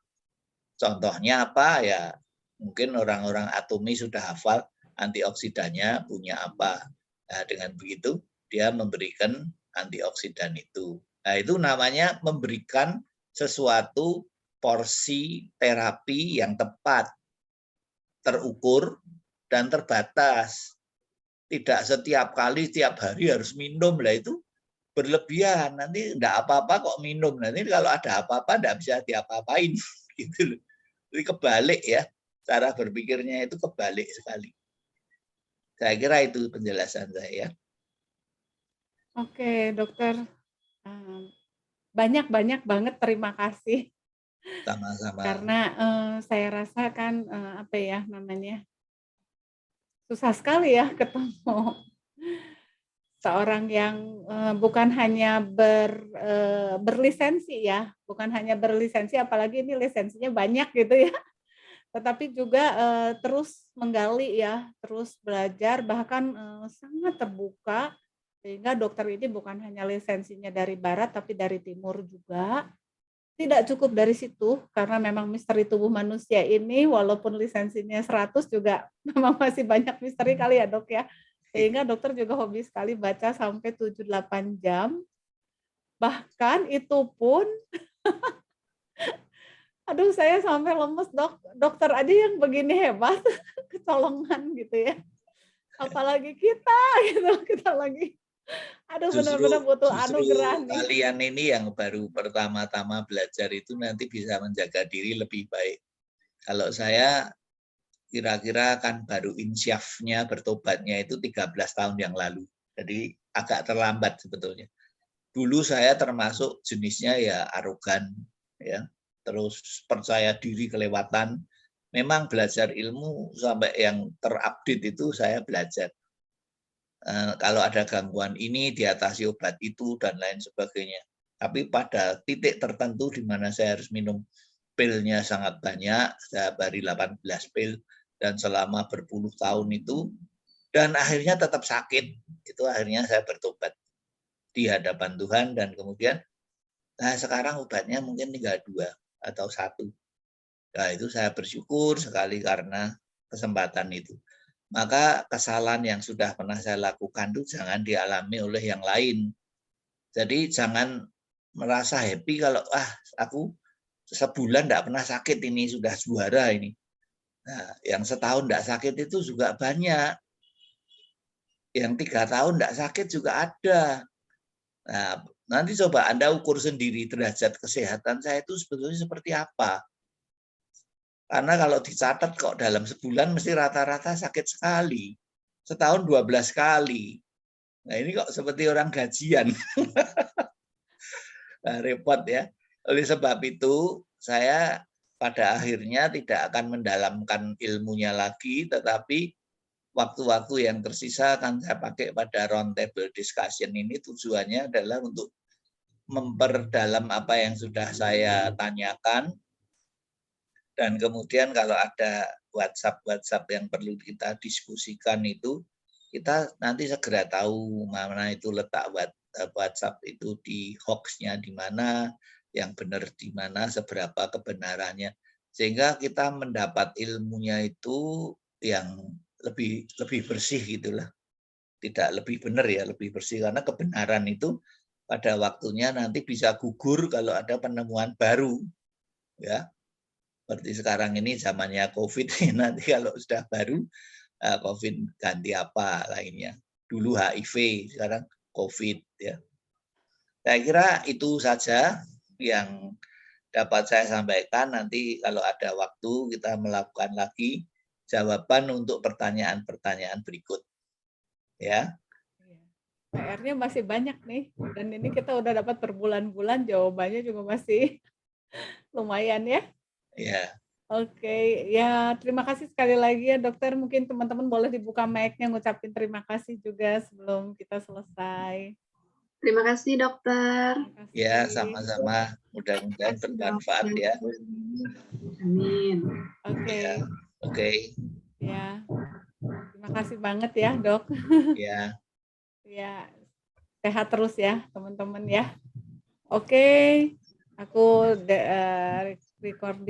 Contohnya apa ya? Mungkin orang-orang atomi sudah hafal antioksidannya punya apa. Nah, dengan begitu dia memberikan antioksidan itu. Nah, itu namanya memberikan sesuatu porsi terapi yang tepat, terukur, dan terbatas. Tidak setiap kali, setiap hari harus minum, lah itu berlebihan. Nanti enggak apa-apa kok minum. Nanti kalau ada apa-apa enggak bisa diapa-apain. Gitu loh. Jadi kebalik ya. Cara berpikirnya itu kebalik sekali. Saya kira itu penjelasan saya. Oke, dokter. Banyak-banyak banget terima kasih. Sama-sama. Karena saya rasa kan apa ya namanya, susah sekali ya ketemu seorang yang bukan hanya berlisensi ya, bukan hanya berlisensi, apalagi ini lisensinya banyak gitu ya, tetapi juga terus menggali ya, terus belajar, bahkan sangat terbuka, sehingga dokter ini bukan hanya lisensinya dari barat, tapi dari timur juga. Tidak cukup dari situ, karena memang misteri tubuh manusia ini, walaupun lisensinya 100 juga memang masih banyak misteri kali ya dok ya. Sehingga dokter juga hobi sekali baca sampai 7-8 jam. Bahkan itu pun, aduh saya sampai lemes dok, dokter aja yang begini hebat, kecolongan gitu ya. Apalagi kita gitu, kita lagi, aduh benar-benar butuh anugerah nih. Kalian ini yang baru pertama-tama belajar itu nanti bisa menjaga diri lebih baik. Kalau saya kira-kira kan baru insyafnya bertobatnya itu 13 tahun yang lalu. Jadi agak terlambat sebetulnya. Dulu saya termasuk jenisnya ya arogan, ya, terus percaya diri kelewatan. Memang belajar ilmu sampai yang terupdate itu saya belajar. Kalau ada gangguan ini diatasi obat itu dan lain sebagainya. Tapi pada titik tertentu di mana saya harus minum pilnya sangat banyak, saya beri 18 pil dan selama berpuluh tahun itu, dan akhirnya tetap sakit. Itu akhirnya saya bertobat di hadapan Tuhan dan kemudian sekarang obatnya mungkin tinggal 2 atau 1. Nah, itu saya bersyukur sekali karena kesempatan itu. Maka kesalahan yang sudah pernah saya lakukan itu jangan dialami oleh yang lain. Jadi jangan merasa happy kalau aku sebulan tidak pernah sakit, ini sudah juara ini. Nah, yang setahun tidak sakit itu juga banyak. Yang 3 tahun tidak sakit juga ada. Nah, nanti coba Anda ukur sendiri derajat kesehatan saya itu sebetulnya seperti apa. Karena kalau dicatat kok dalam sebulan mesti rata-rata sakit sekali. Setahun 12 kali. Nah, ini kok seperti orang gajian. Nah, repot ya. Oleh sebab itu, saya pada akhirnya tidak akan mendalamkan ilmunya lagi, tetapi waktu-waktu yang tersisa akan saya pakai pada round table discussion ini. Tujuannya adalah untuk memperdalam apa yang sudah saya tanyakan, dan kemudian kalau ada WhatsApp yang perlu kita diskusikan itu, kita nanti segera tahu mana itu letak WhatsApp itu di hoax-nya di mana, yang benar di mana, seberapa kebenarannya, sehingga kita mendapat ilmunya itu yang lebih bersih gitulah. Tidak lebih benar ya, lebih bersih, karena kebenaran itu pada waktunya nanti bisa gugur kalau ada penemuan baru, ya. Seperti sekarang ini zamannya COVID, nanti kalau sudah baru COVID ganti apa lainnya. Dulu HIV, sekarang COVID ya. Saya kira itu saja yang dapat saya sampaikan. Nanti kalau ada waktu kita melakukan lagi jawaban untuk pertanyaan-pertanyaan berikut. Ya. PR-nya masih banyak nih, dan ini kita udah dapat berbulan-bulan, jawabannya juga masih lumayan ya. Ya. Oke, ya terima kasih sekali lagi ya dokter. Mungkin teman-teman boleh dibuka mic-nya ngucapin terima kasih juga sebelum kita selesai. Terima kasih dokter. Terima kasih. Ya, sama-sama. Mudah-mudahan bermanfaat ya. Amin. Oke. Ya. Oke. Ya. Terima kasih banget ya, Dok. Ya. Ya. Sehat terus ya, teman-teman ya. Oke. Aku recording